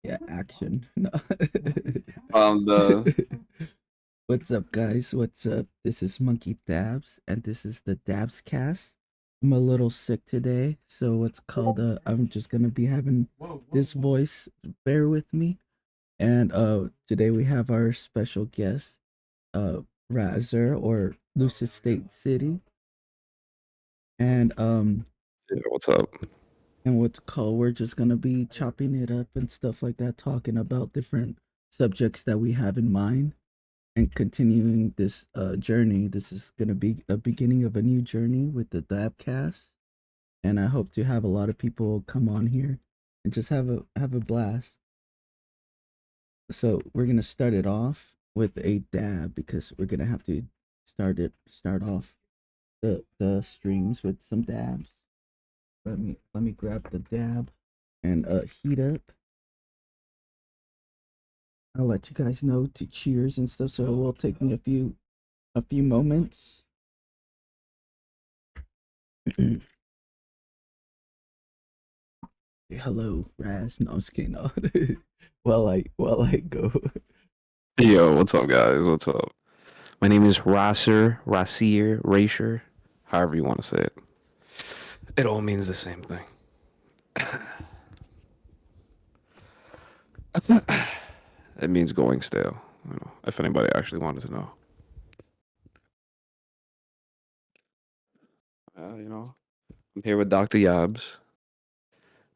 Yeah, action. No. The What's up, guys? What's up? This is Monkey Dabs, and this is the ADabsCast. I'm a little sick today, so what's called I'm just gonna be having this voice. Bear with me. And today we have our special guest, Rassir or LucidStateCity, and yeah, what's up? and what's called we're just gonna be chopping it up and stuff like that, talking about different subjects that we have in mind and continuing this journey. This is going to be a beginning of a new journey with the Dabcast, and I hope to have a lot of people come on here and just have a blast. So we're going to start it off with a dab because we're going to have to start off the streams with some dabs. Let me grab the dab and heat up. I'll let you guys know to cheers and stuff, so it will take me a few moments. Hello, Raz. No, I'm just kidding. No. while I go. Yo, what's up, guys? What's up? My name is Rassir, however you want to say it. It all means the same thing. It means going stale. If anybody actually wanted to know. I'm here with Dr. Yabs.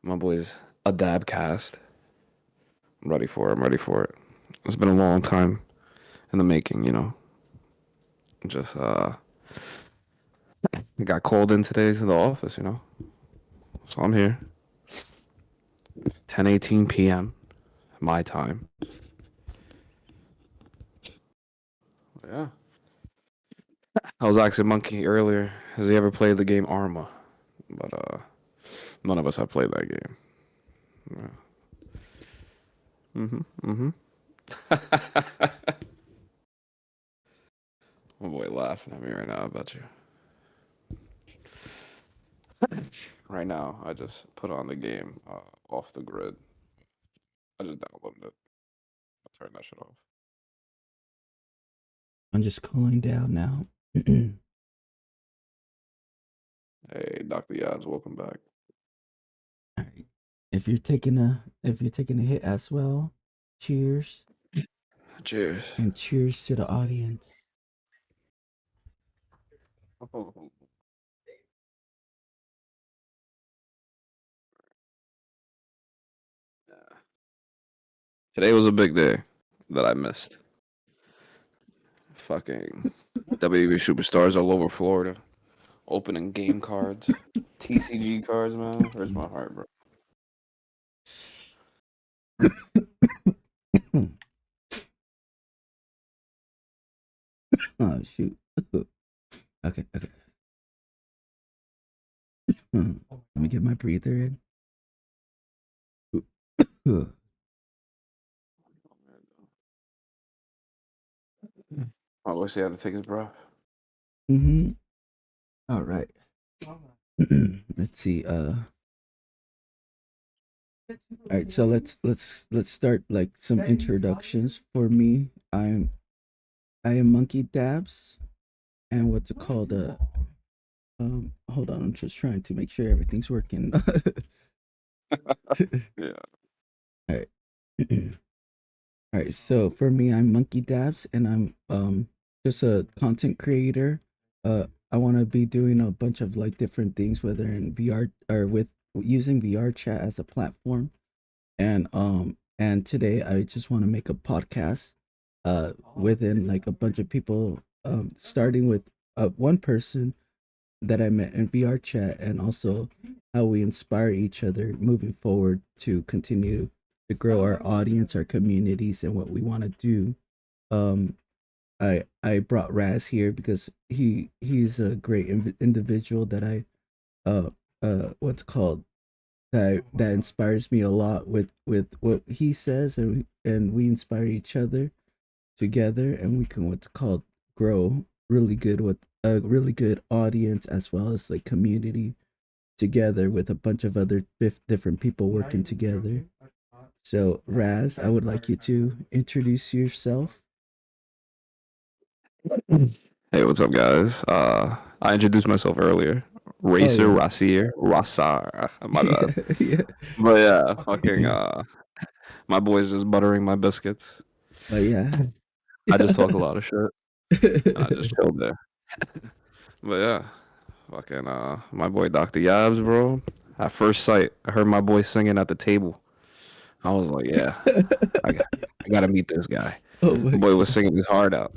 My boy's ADabsCast. I'm ready for it. I'm ready for it. It's been a long time in the making. Just I got called in today to the office. So I'm here. 10:18 p.m. my time. Yeah. I was asking Monkey earlier, has he ever played the game Arma? But none of us have played that game. Yeah. My boy laughing at me right now, I bet you. Right now, I just put on the game off the grid. I just downloaded it. I'll turn that shit off. I'm just cooling down now. Hey, Dr. Yabs, welcome back. All right. If you're taking a hit as well, cheers Cheers. and cheers to the audience. Yeah. Today was a big day that I missed. Fucking WWE superstars all over Florida. Opening game cards. TCG cards, man. Hurts my heart, bro. Oh shoot. Okay. Let me get my breather in. I wish he had to take his breath. Mm-hmm. All right. Let's see. All right. So let's start like some introductions for me. I am Monkey Dabs, and what's it called? Hold on. I'm just trying to make sure everything's working. Yeah. All right. All right. So for me, I'm Monkey Dabs, and I'm just a content creator. I want to be doing a bunch of like different things, whether in VR or with using VRChat as a platform. And today I just want to make a podcast within like a bunch of people, starting with one person that I met in VRChat, and also how we inspire each other moving forward to continue to grow our audience, our communities, and what we want to do. Um, I brought Raz here because he's a great individual that I what's called that inspires me a lot with what he says, and we inspire each other together, and we can what's called grow really good with a really good audience as well as like community together with a bunch of other different people working together. So, Raz, I would like you to introduce yourself. Hey, what's up, guys? I introduced myself earlier. Oh Racer, yeah, Rassir. My yeah, bad. yeah. But yeah, fucking my boy's just buttering my biscuits. Oh yeah, I just talk yeah. a lot of shit, and I just chilled there. But yeah, fucking my boy Dr. Yabs, bro. At first sight, I heard my boy singing at the table. I was like, yeah, I got, I gotta meet this guy. Oh my My boy was god. singing his heart out.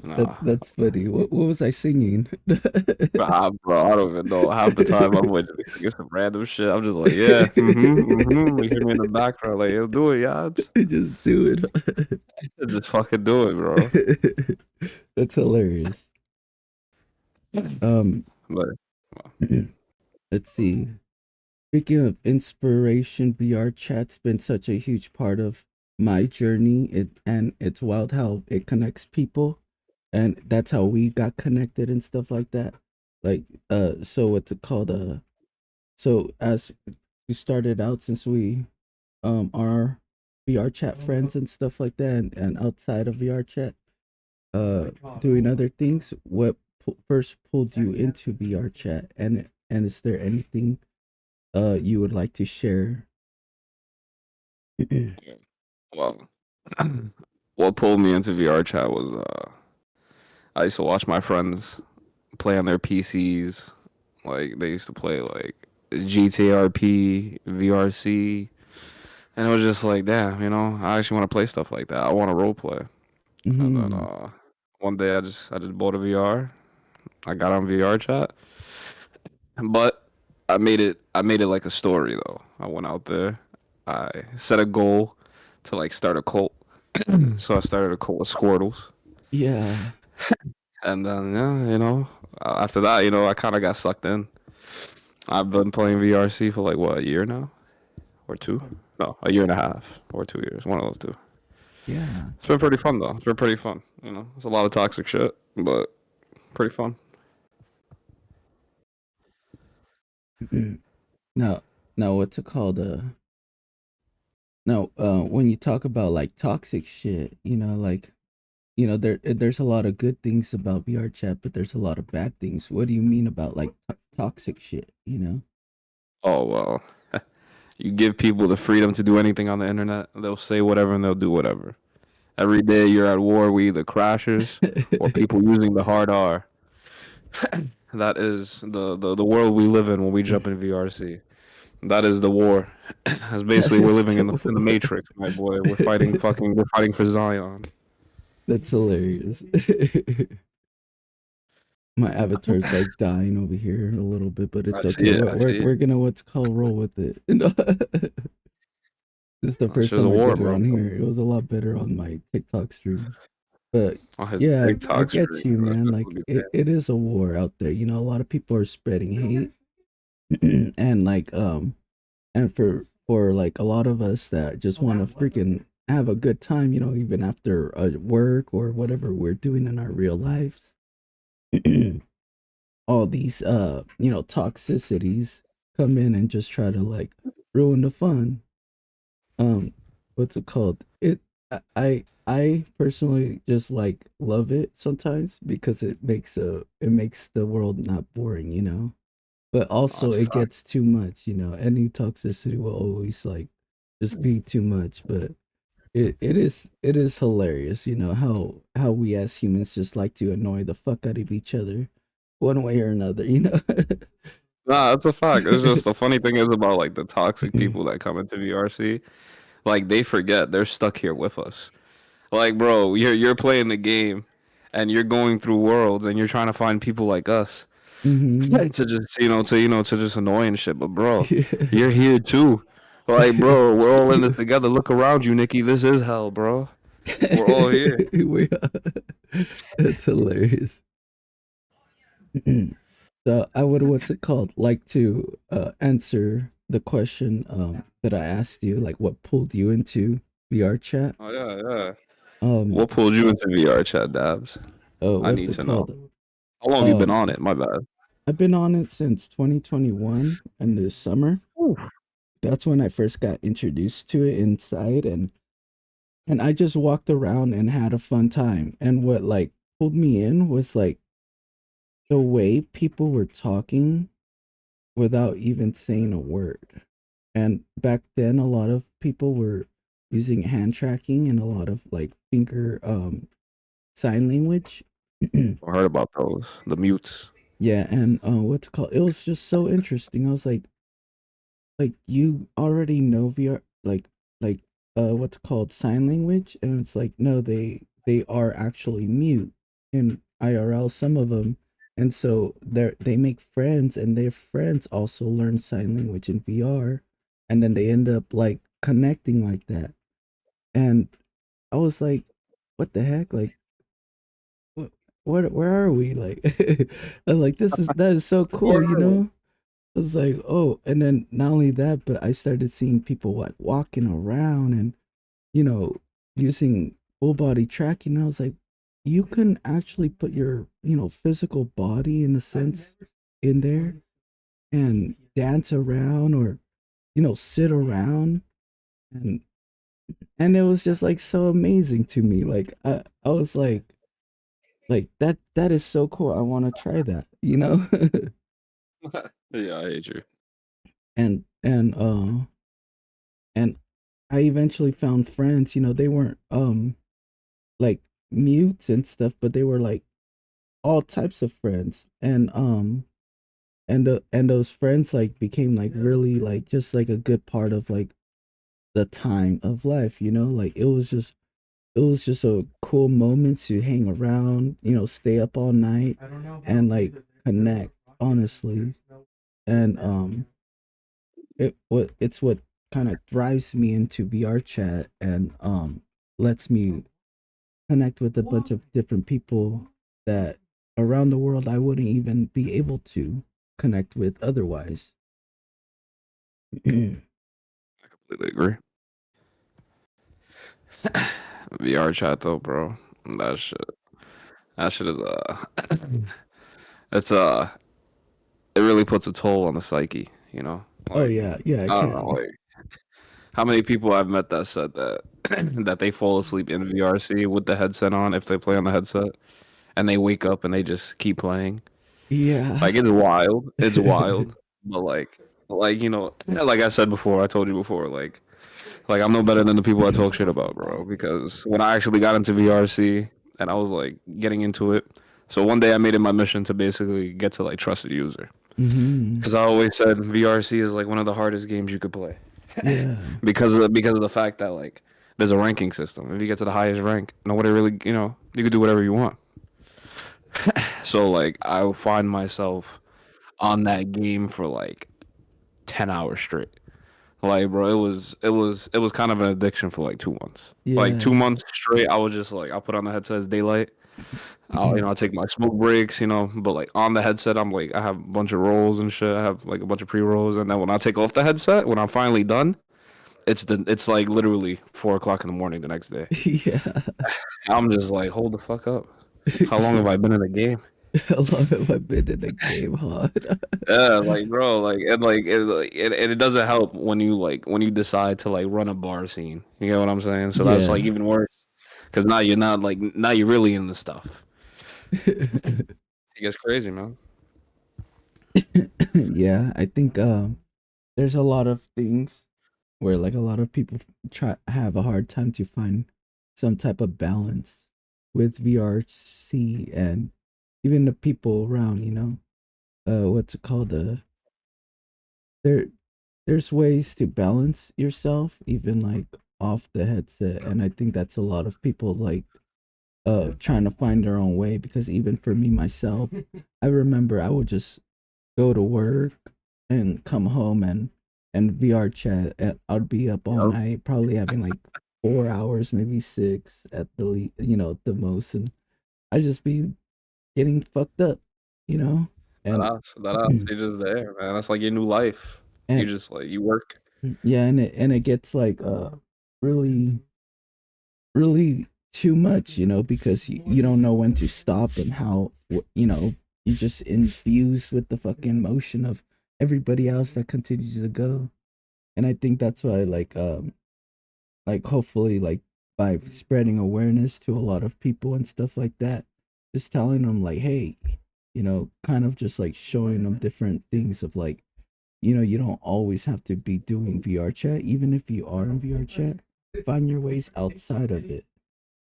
Nah, That's funny. What was I singing? bro, I don't even know. Half the time, I'm like, singing some random shit. I'm just like, yeah, mm-hmm. You hear me in the background, like, yo, do it, Yabs. Just do Just fucking do it, bro. it. That's hilarious. Um, But let's see. Speaking of inspiration, VR chat's been such a huge part of my journey. And it's wild how it connects people, and that's how we got connected and stuff like that. Like, so what's it called? So as we started out, since we are VR chat friends and stuff like that, and outside of VR chat, uh, doing other things, what first pulled you into VR chat, and is there anything you would like to share? well, what pulled me into VRChat was I used to watch my friends play on their PCs. Like they used to play like GTRP, VRC, and it was just like, damn, I actually want to play stuff like that. I want to role play. And then Mm-hmm. one day I just bought a VR. I got on VRChat, but I made it like a story though. I went out there. I set a goal to like start a cult. So I started a cult with Squirtles. Yeah. And then yeah, after that, I kind of got sucked in. I've been playing VRC for like what, a year now or two? No, a year and a half or 2 years, one of those two. Yeah. It's been pretty fun though. It's been pretty fun. It's a lot of toxic shit, but pretty fun. now, now, what's it called? Now, when you talk about like toxic shit, like there's a lot of good things about VR chat, but there's a lot of bad things. What do you mean about like toxic shit? Oh well, you give people the freedom to do anything on the internet. They'll say whatever and they'll do whatever. Every day you're at war with either crashers or people using the hard R. That is the world we live in when we jump in VRC. That is the war. As That basically we're is living in the the Matrix, my boy. We're fighting for Zion. That's hilarious. My avatar's like dying over here a little bit, but I it's see okay. it. We're I we're, see it. we're gonna what's called roll with it. This is the That's first just a time I war, did it bro. on here. It was a lot better on my TikTok streams. But On his yeah, I TikTok get stream. you, That's man. just Like gonna be it is a war out there. A lot of people are spreading hate, and like and for like a lot of us that just want to freaking have a good time, even after work or whatever we're doing in our real lives. All these toxicities come in and just try to like ruin the fun. What's it called? I personally just like love it sometimes because it makes the world not boring. But No, also that's a it fact. gets too much. Any toxicity will always like just be too much. But it is hilarious, how we as humans just like to annoy the fuck out of each other one way or another. Nah, that's a fact. It's just the funny thing is about like the toxic people that come into VRC. Like they forget they're stuck here with us. Like, bro, you're playing the game and you're going through worlds and you're trying to find people like us Hmm. to just to just annoy and shit. But bro, you're here too. Like, bro, we're all in this together. Look around you, Nikki. This is hell, bro. We're all here. we That's hilarious. So I would what's it called like to answer the question that I asked you, like what pulled you into VR chat. Oh yeah, yeah. um What pulled you into VR chat, Dabs? I what's need it to know. called How long have you been Um, on it? My bad. I've been on it since 2021 and this summer. Oof. That's when I first got introduced to it inside, and I just walked around and had a fun time. And what like pulled me in was like the way people were talking without even saying a word. And back then a lot of people were using hand tracking and a lot of like finger sign language. I heard about those. The mutes. Yeah, and what's it called? It was just so interesting. I was like you already know VR like what's called sign language, and it's like no, they are actually mute in IRL, some of them. And so they make friends, and their friends also learn sign language in VR, and then they end up like connecting like that. And I was like, what the heck, like what where are we, like I was like, that is so cool, Where you are we? know. I was like, oh, and then not only that, but I started seeing people like walking around and, you know, using full body tracking. I was like, you can actually put your, physical body in a sense in there and dance around or, sit around, and and it was just like so amazing to me. Like I was like that is so cool. I want to try that, you know? Yeah, I hate you. And I eventually found friends, they weren't like mutes and stuff, but they were like all types of friends. And those friends like became like really like just like a good part of like the time of life, like it was just a cool moment to hang around, stay up all night and like connect, honestly. And it's what kind of drives me into VRChat and lets me connect with a bunch of different people that around the world I wouldn't even be able to connect with otherwise. I completely agree. VRChat though, bro. That shit. That shit is it's it really puts a toll on the psyche, you know? Oh Like yeah, yeah, I I don't know, can. like how many people I've met that said that that they fall asleep in VRC with the headset on if they play on the headset and they wake up and they just keep playing. Yeah. Like it's wild. It's wild. But like like I said before, I told you before, like I'm no better than the people I talk shit about, bro. Because when I actually got into VRC and I was like getting into it, so one day I made it my mission to basically get to like trusted user. Mhm. Because I always said VRC is like one of the hardest games you could play Yeah. because of the fact that like there's a ranking system. If you get to the highest rank, nobody really you can do whatever you want. So like I find myself on that game for like 10 hours straight. Like, bro, it was kind of an addiction for like 2 months. Like Yeah. 2 months straight, I was just like, I'll put on the headset as daylight. I'll take my smoke breaks, but like on the headset, I'm like, I have a bunch of rolls and shit. I have like a bunch of pre rolls, and then when I take off the headset, when I'm finally done, it's like literally 4 o'clock in the morning the next day. Yeah. I'm just like, hold the fuck up. How long have I been in the game? How long have I been in the game, huh? Yeah, like bro, and it doesn't help when you decide to like run a bar scene. You know what I'm saying? So that's like Yeah. even worse because now you're really in the stuff. It gets crazy, man. Yeah, I think there's a lot of things where like a lot of people try have a hard time to find some type of balance with VRC and even the people around, what's it called, there there's ways to balance yourself even like off the headset, and I think that's a lot of people like trying to find their own way, because even for me myself, I remember I would just go to work and come home and VRChat, and I'd be up all Yep. night, probably having like 4 hours, maybe six at the the most, and I just be getting fucked up, you know, and That ass, you're just there, man. That's like your new life. You and just like you work. yeah, and it gets like really really too much, because you don't know when to stop and how, you just infused with the fucking motion of everybody else that continues to go. And I think that's why like hopefully like by spreading awareness to a lot of people and stuff like that, just telling them like, hey, kind of just like showing them different things of like, you don't always have to be doing VR chat. Even if you are in VR chat, find your ways outside of it.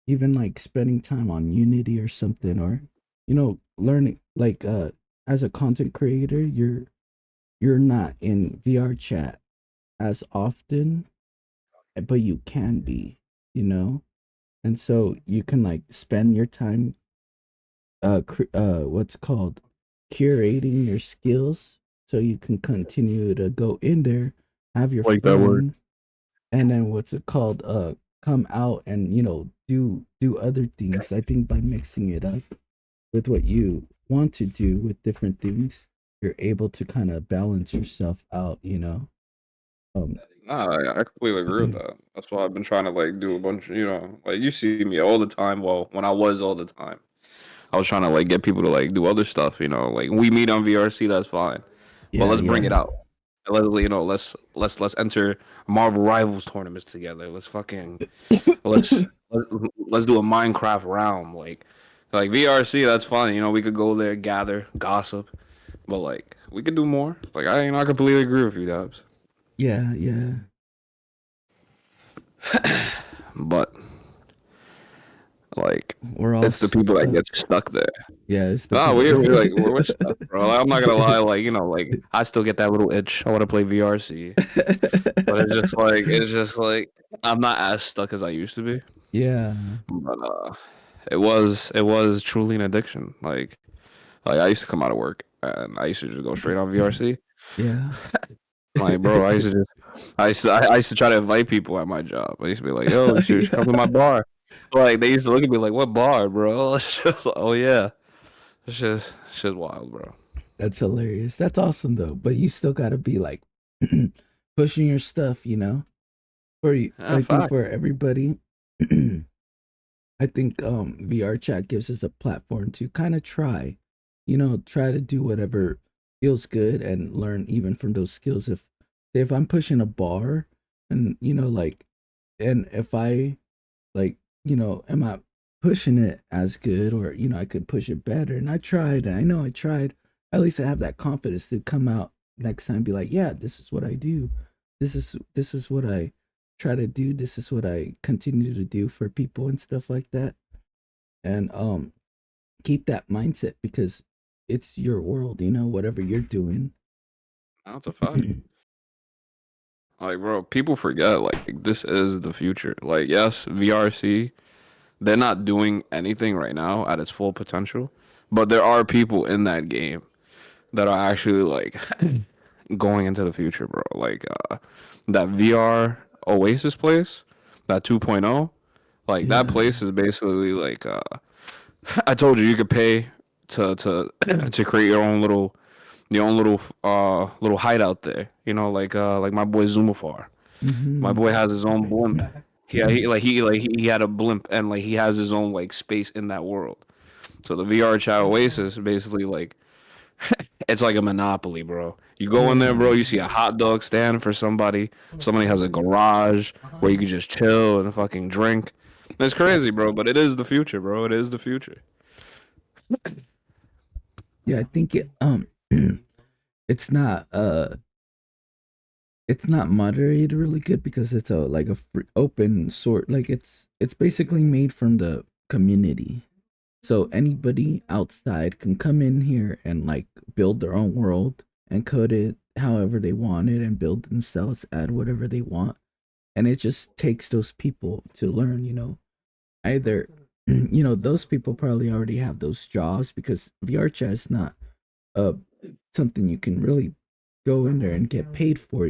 Even like spending time on Unity or something, or learning like as a content creator, you're not in VR chat as often, but you can be, you know? And so you can like spend your time what's called curating your skills so you can continue to go in there, have your Like that word. fun, and then what's it called come out and do other things. I think by mixing it up with what you want to do with different things, you're able to kind of balance yourself out. um Nah, I completely agree with that. That's why I've been trying to like do a bunch. Like you see me all the time. Well, when I was all the time, I was trying to like get people to like do other stuff. Like we meet on VRC, that's fine, but yeah, let's bring it yeah. out. Let's enter Marvel Rivals tournaments together. Let's let's do a Minecraft round. Like VRC, that's fine. We could go there, gather, gossip, but like we could do more. Like I completely agree with you, Dabs. Yeah, yeah. But like We're all it's the people that stuck. get stuck there. Yeah, it's the No, people. we're stuck, bro. Like, I'm not gonna lie, like like I still get that little itch. I want to play VRC, but it's just like I'm not as stuck as I used to be. Yeah. But it was truly an addiction. Like I used to come out of work and I used to just go straight on VRC. Yeah. Like, bro, I used to try to invite people at my job. I used to be like, yo, you should come to my bar. Like they used to look at me like, what bar, bro? It's just like, oh yeah. It's just wild, bro. That's hilarious. That's awesome though. But you still gotta be like pushing your stuff. For you, Yeah, I think fact. for everybody, I think VR chat gives us a platform to kind of try to do whatever feels good and learn even from those skills. If I'm pushing a bar and like, and if I like, am I pushing it as good, or I could push it better, and I tried, and I know I tried, at least I have that confidence to come out next time and be like, yeah, this is what I do, this is what I try to do, this is what I continue to do for people and stuff like that. And keep that mindset because it's your world, whatever you're doing. That's a fact. Like, bro, people forget like this is the future. Like, yes, VRC, they're not doing anything right now at its full potential, but there are people in that game that are actually like going into the future, bro. Like, that VR Oasis place, that 2.0, like that Yeah. place is basically like I told you could pay to to create your own little hideout there. Like my boy Zumafar. My Mm-hmm. boy has his own blimp. Yeah, he had a blimp and like he has his own like space in that world. So the VRChat Oasis basically like it's like a monopoly, bro. You go in there, Yeah. bro. You see a hot dog stand for somebody. Somebody has a garage where you can just chill and fucking drink. It's crazy, bro. But it is the future, bro. It is the future. Yeah, I think it's not it's not moderated really good because it's a like a free, open sort, like it's basically made from the community, so anybody outside can come in here and like build their own world and code it however they want it and build themselves, add whatever they want, and it just takes those people to learn, either those people probably already have those jobs because VR chat is not uh something you can really go in there and get paid for.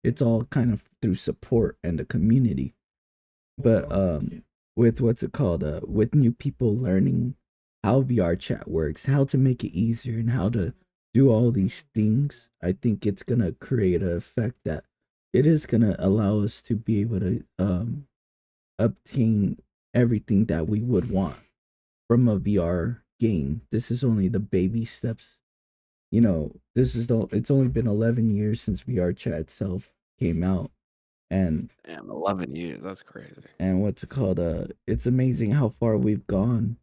It's all kind of through support and the community. But with what's it called? With new people learning how VR chat works, how to make it easier and how to do all these things, I think it's gonna create an effect that it is gonna allow us to be able to obtain everything that we would want from a VR game. This is only the baby steps. You know, this is the it's only been 11 years since VRChat itself came out, and Damn, 11 years. That's crazy. what's it called? It's amazing how far we've gone.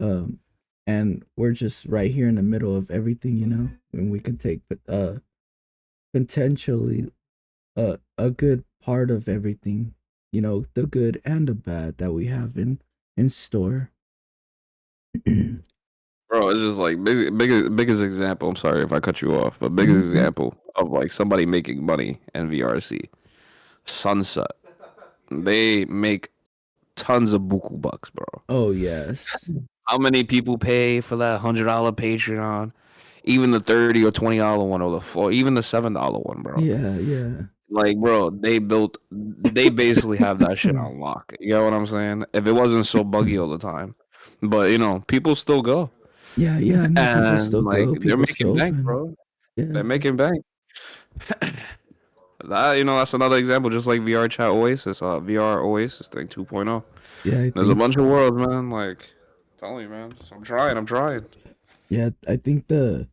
Um, and we're just right here in the middle of everything, you know, and we can take potentially a good part of everything, you know, the good and the bad that we have in store. Bro, it's just like biggest example. I'm sorry if I cut you off, but biggest Mm-hmm. example of like somebody making money in VRC. Sunset. They make tons of buku bucks, bro. Oh yes. How many people pay for that $100 Patreon? Even the $30 or $20 one, or even the $7 one, bro. Yeah, yeah. Like, bro, they basically have that shit on lock. You know what I'm saying? If it wasn't so buggy all the time, but people still go, Yeah, yeah, I know people still and like go, they're people still making bank, open. bro. Yeah. They're making bank. That's another example, just like VR Chat Oasis, VR Oasis thing 2.0. Yeah, I There's a think bunch of worlds, man. Like, I'm telling you, man. So I'm trying. yeah, I think the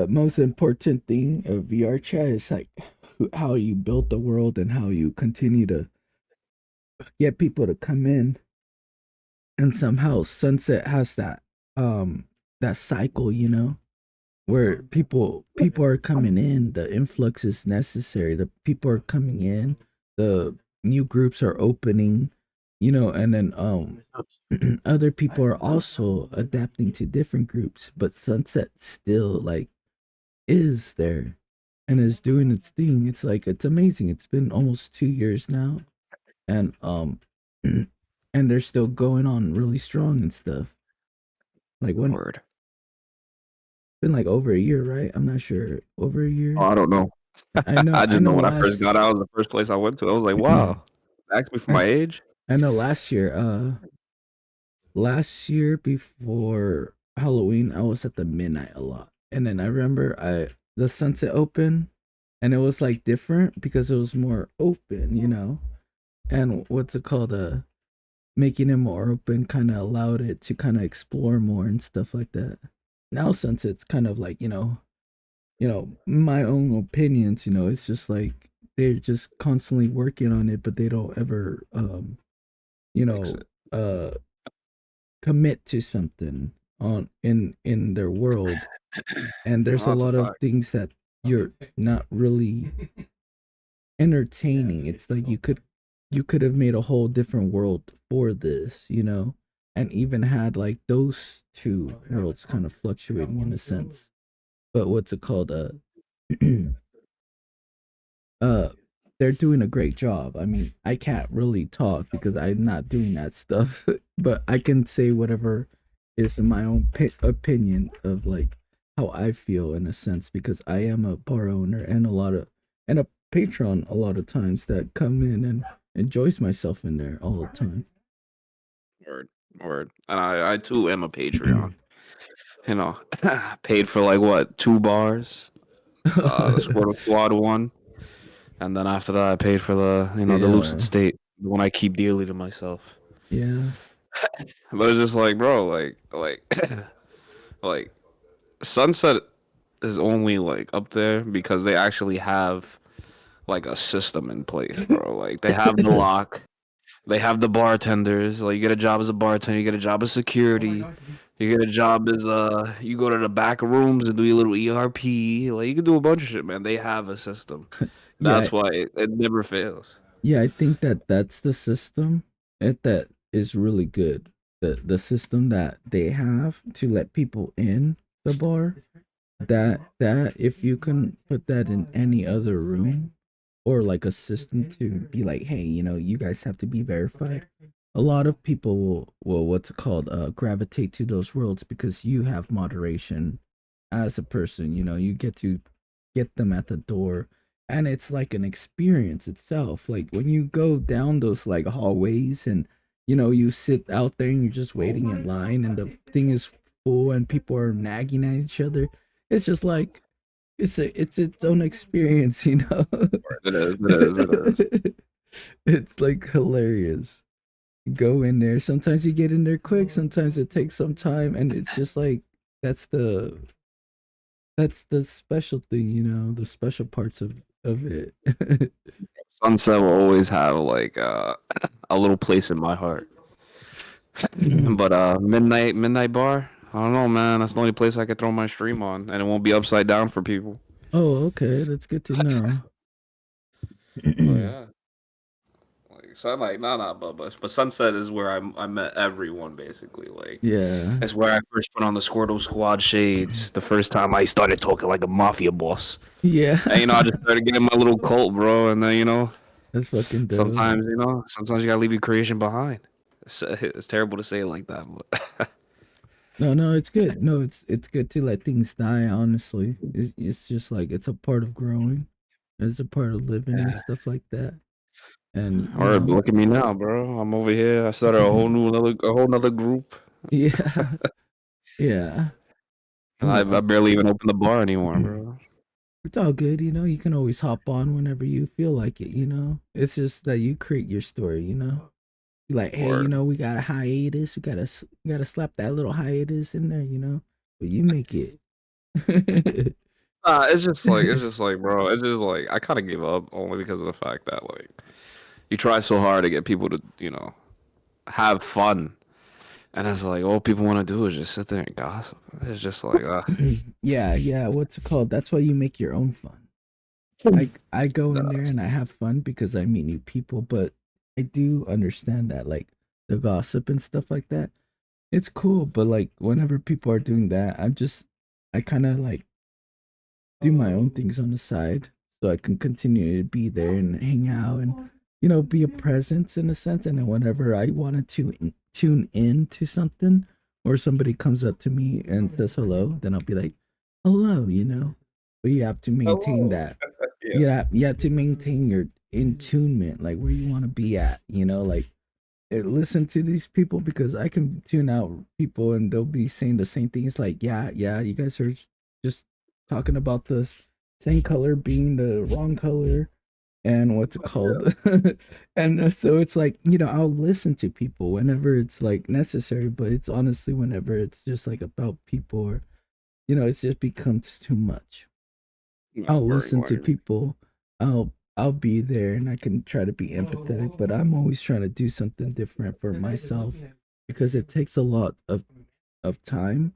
most important thing of VR chat is like how you built the world and how you continue to get people to come in, and somehow Sunset has that cycle, you know, where people are coming in, the influx is necessary, the people are coming in, the new groups are opening, you know, and then other people are also adapting to different groups, but Sunset still like is there and is doing its thing. It's like it's amazing. It's been almost 2 years now, and and they're still going on really strong and stuff. Like when Word. been like over a year, right? I'm not sure. Over a Oh, year. I don't know. I I I just know know when I first last got out, it was the first place I went to. I was like, wow. Ask me for I my age. I know last year. Last year before Halloween, I was at the midnight a lot, and then I remember I the Sunset open, and it was like different because it was more open, you know. And what's it called? Making it more open kind of allowed it to kind of explore more and stuff like that. Now, since it's kind of like my own opinions, you know, it's just like they're just constantly working on it, but they don't ever, you Fix know, it. uh, commit to something on in their world. And there's a No, that's a lot of fact. things that you're not really entertaining. It's like you could have made a whole different world for this, you know, and even had like those two worlds kind of fluctuating in a sense. But what's it called? uh, they're doing a great job. I mean, I can't really talk because I'm not doing that stuff, but I can say whatever is in my own opinion of like how I feel in a sense because I am a bar owner and a patron a lot of times that come in and enjoys myself in there all the time. Word. Word. And I too am a Patreon. You know, paid for like what, 2 bars? The Squirtle Squad one. And then after that I paid for the Lucid Yeah, State, the one I keep dearly to myself. yeah, But it's just like, bro, like Sunset is only like up there because they actually have like a system in place, bro. Like they have the lock, they have the bartenders. Like you get a job as a bartender, you get a job as security, you get a job as you go to the back rooms and do your little ERP. Like you can do a bunch of shit, man. They have a system. yeah. That's why it never fails. Yeah, I think that that's the system that is really good. The system that they have to let people in the bar, that if you can put that in any other room or like a system to be like, hey, you know, you guys have to be verified. A lot of people will what's it called gravitate to those worlds because you have moderation as a person, you know, you get to get them at the door, and it's like an experience itself. Like when you go down those like hallways and you know you sit out there and you're just waiting in line and the thing is full and people are nagging at each other. It's just like it's its own experience, you know. It is. It is. It is. It's like hilarious. go in there. Sometimes you get in there quick, sometimes it takes some time, and it's just like that's the that's the special thing, the special parts of it. Sunset will always have like a little place in my heart. But midnight bar, I don't know, man. That's the only place I could throw my stream on, and it won't be upside down for people. Oh, okay, that's good to know. So yeah, like sunlight, nah, but sunset is where I met everyone basically. Like Yeah. that's where I first put on the Squirtle Squad shades. The first time I started talking like a mafia boss, Yeah. and I just started getting my little cult, bro. And then That's fucking dope. sometimes you gotta leave your creation behind. It's terrible to say it like that, but No, no, it's good. No, it's good to let things die, honestly. It's just like it's a part of growing. It's a part of living and yeah. stuff like that. And Or look at me now, bro. I'm over here. I started a whole nother group, yeah. Yeah. and I No. barely even open the bar anymore, bro. It's all good, you can always hop on whenever you feel like it. It's just that you create your story. You're like, hey, Or we got a hiatus. We gotta slap that little hiatus in there. But you make it. it's just like, bro. It's just like I kind of gave up only because of the fact that like you try so hard to get people to have fun, and it's like all people want to do is just sit there and gossip. It's just like, Yeah, yeah. What's it called? That's why you make your own fun. I go in nah. there and I have fun because I meet new people, but I do understand that like the gossip and stuff like that. It's cool, but like whenever people are doing that, I kind of like do my own things on the side so I can continue to be there and hang out and be a presence in a sense. And then whenever I want to tune in to something or somebody comes up to me and says hello, then I'll be like, hello. But you have to maintain Hello. that. Yeah. You have to maintain your intunement, like where you want to be at. Like listen to these people because I can tune out people and they'll be saying the same things like, yeah, you guys are just talking about the same color being the wrong color and what's it called? And so it's like, I'll listen to people whenever it's like necessary, but it's honestly whenever it's just like about people or, it just becomes too much. No, I'll word, listen to word. people. I'll be there and I can try to be empathetic, but I'm always trying to do something different for myself because it takes a lot of time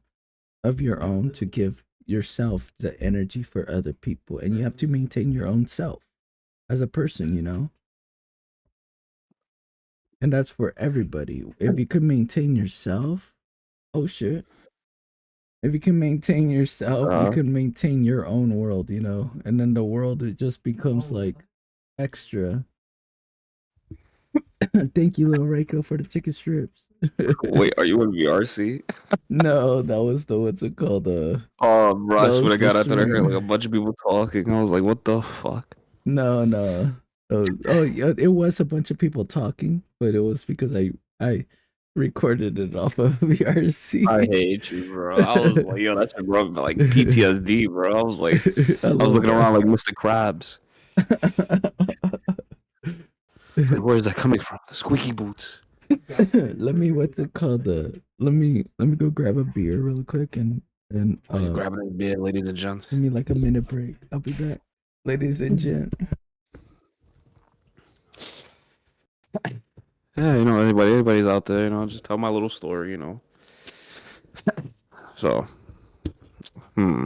of your own to give yourself the energy for other people and you have to maintain your own self as a person. And that's for everybody. If you can maintain yourself, oh shit. If you can maintain yourself, you Uh, can maintain your own world. And then the world it just becomes like extra. Thank you, little Reiko, for the chicken strips. wait, are you in VRC? No, that was the what's it called? Oh, bro, I That swear was to the God, I thought I heard like a stream. bunch of people talking. I was like, what the fuck? No, no. Oh, yeah, it was a bunch of people talking, but it was because I recorded it off of I VRC. hate you, bro. I was like, yo, that shit brought me like PTSD, bro. I I was love looking that. around like Mr. Krabs. Like, where is that coming from? The squeaky boots. Let me what's it called? Let me go grab a beer real quick and Oh, he's grabbing his beard, ladies and gents. give me like a minute break. I'll be back, ladies and gent. Yeah, anybody's out there, just tell my little story. So, hmm.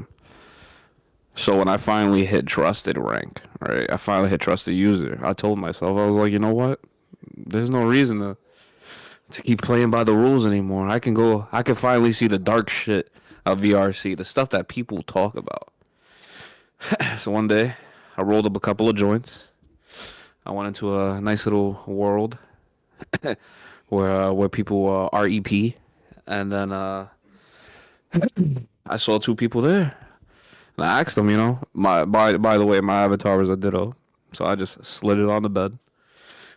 So when I finally hit trusted rank, right? I finally hit trusted user. I told myself, I was like, you know what? There's no reason to keep playing by the rules anymore. I can finally see the dark shit of VRC, the stuff that people talk about. So one day, I rolled up a couple of joints. I went into a nice little world where people REP, and then I saw two people there, and I asked them, my by the way, my avatar was a ditto, so I just slid it on the bed,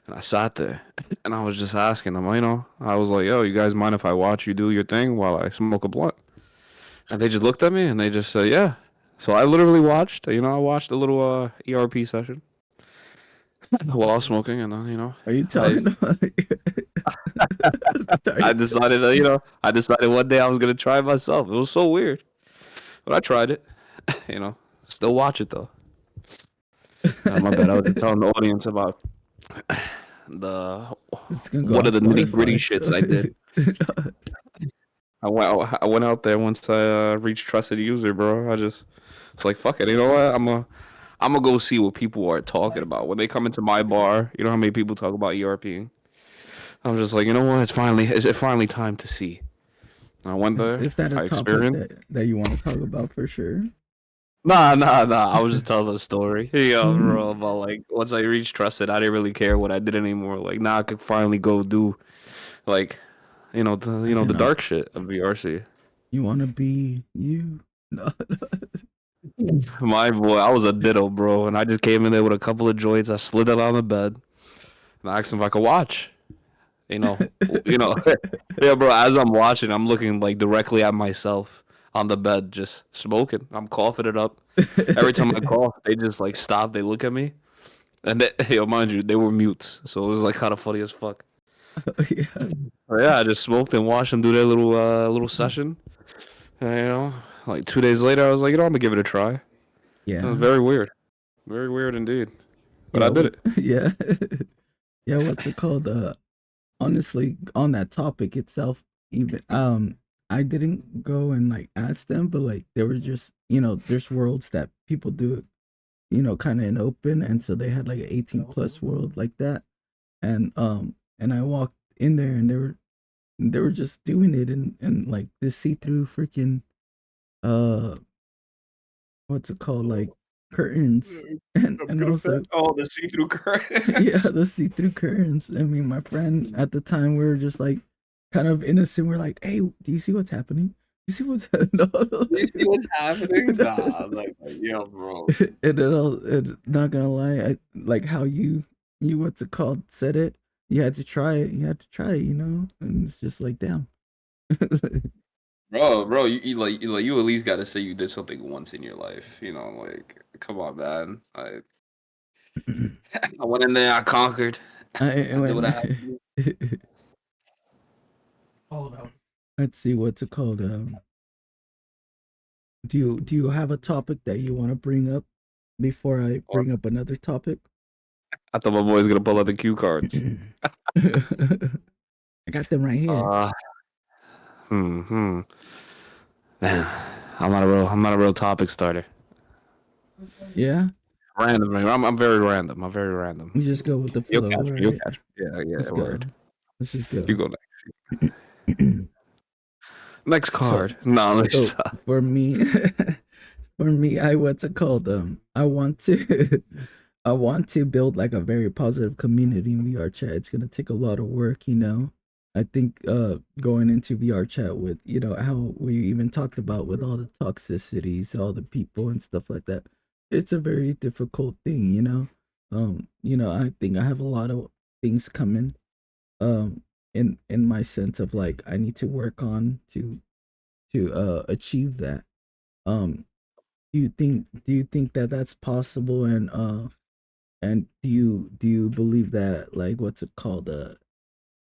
and I sat there, and I was just asking them, I was like, yo, you guys mind if I watch you do your thing while I smoke a blunt? And they just looked at me and they just said, yeah. So I literally watched, I watched a little ERP session while I was smoking, and then, Are you I talking about? I Sorry. decided, I decided one day I was gonna try it myself. It was so weird, but I tried it. Still watch it though. My bad. I was just telling the audience about the It's gonna go one on of the nitty gritty Spotify. shits I did. I went out there once I reached trusted user, bro. It's like fuck it. You know what? I'm gonna go see what people are talking about when they come into my bar. You know how many people talk about ERPing? I'm just like, you know what? It's finally time to see. I went there. Is that a I topic experienced. that you want to talk about for sure? Nah. I was just telling a story. Yeah, Mhm. bro. About like once I reached trusted, I didn't really care what I did anymore. Like now I could finally go do like I the cannot. dark shit of VRC. You want to be you? No. My boy, I was a ditto, bro, and I just came in there with a couple of joints. I slid it on the bed and I asked him if I could watch. You know, you know, yeah, bro. As I'm watching, I'm looking like directly at myself on the bed, just smoking. I'm coughing it up. Every time I cough, they just like stop. They look at me, and mind you, they were mutes, so it was like kind of funny as fuck. Yeah. But yeah, I just smoked and watched them do their little session. And, like 2 days later, I was like, I'm gonna give it a try. It was Yeah. very weird indeed. But I Yo, did what? it. Yeah. Yeah. What's it called? Honestly, on that topic itself, even I didn't go and like ask them, but like there were just there's worlds that people do it, kind of in open, and so they had like an 18 plus world like that, and I walked in there and they were just doing it and like this see through freaking uh what's it called, like curtains, and Computer effect? also Oh, the see-through yeah, curtains. the see through curtains. I mean, my friend at the time, we were just like kind of innocent. We're like, hey, do you see what's happening? You see what's happening? You see what's happening? Nah, like, yo, bro. And and not gonna lie, I like how you what's it called said it. You had to try it. You had to try it. And it's just like damn. Bro, you at least got to say you did something once in your life. Like, come on, man. I went in there, I conquered. I I did what I went. had to do. Let's see what's it called. Do you have a topic that you want to bring up before I Or bring up another topic? I thought my boy's gonna pull out the cue cards. I got them right here. Uh, hmm. Man, I'm not a real topic starter. Yeah, Random. I'm very random. I'm very random. we just go with the You'll flow. All catch me. You'll right, catch me. Yeah, let's go. word. Let's just You go. go next. Next so, card. No, let's so stop. for me, for me, I what's it called? I want to, I want to build like a very positive community in VRChat. It's gonna take a lot of work. I think going into VRChat with how we even talked about with all the toxicities, all the people and stuff like that. It's a very difficult thing. I think I have a lot of things coming. In my sense of like I need to work on to achieve that. Um, do you think that that's possible, and do you believe that, like, what's it called,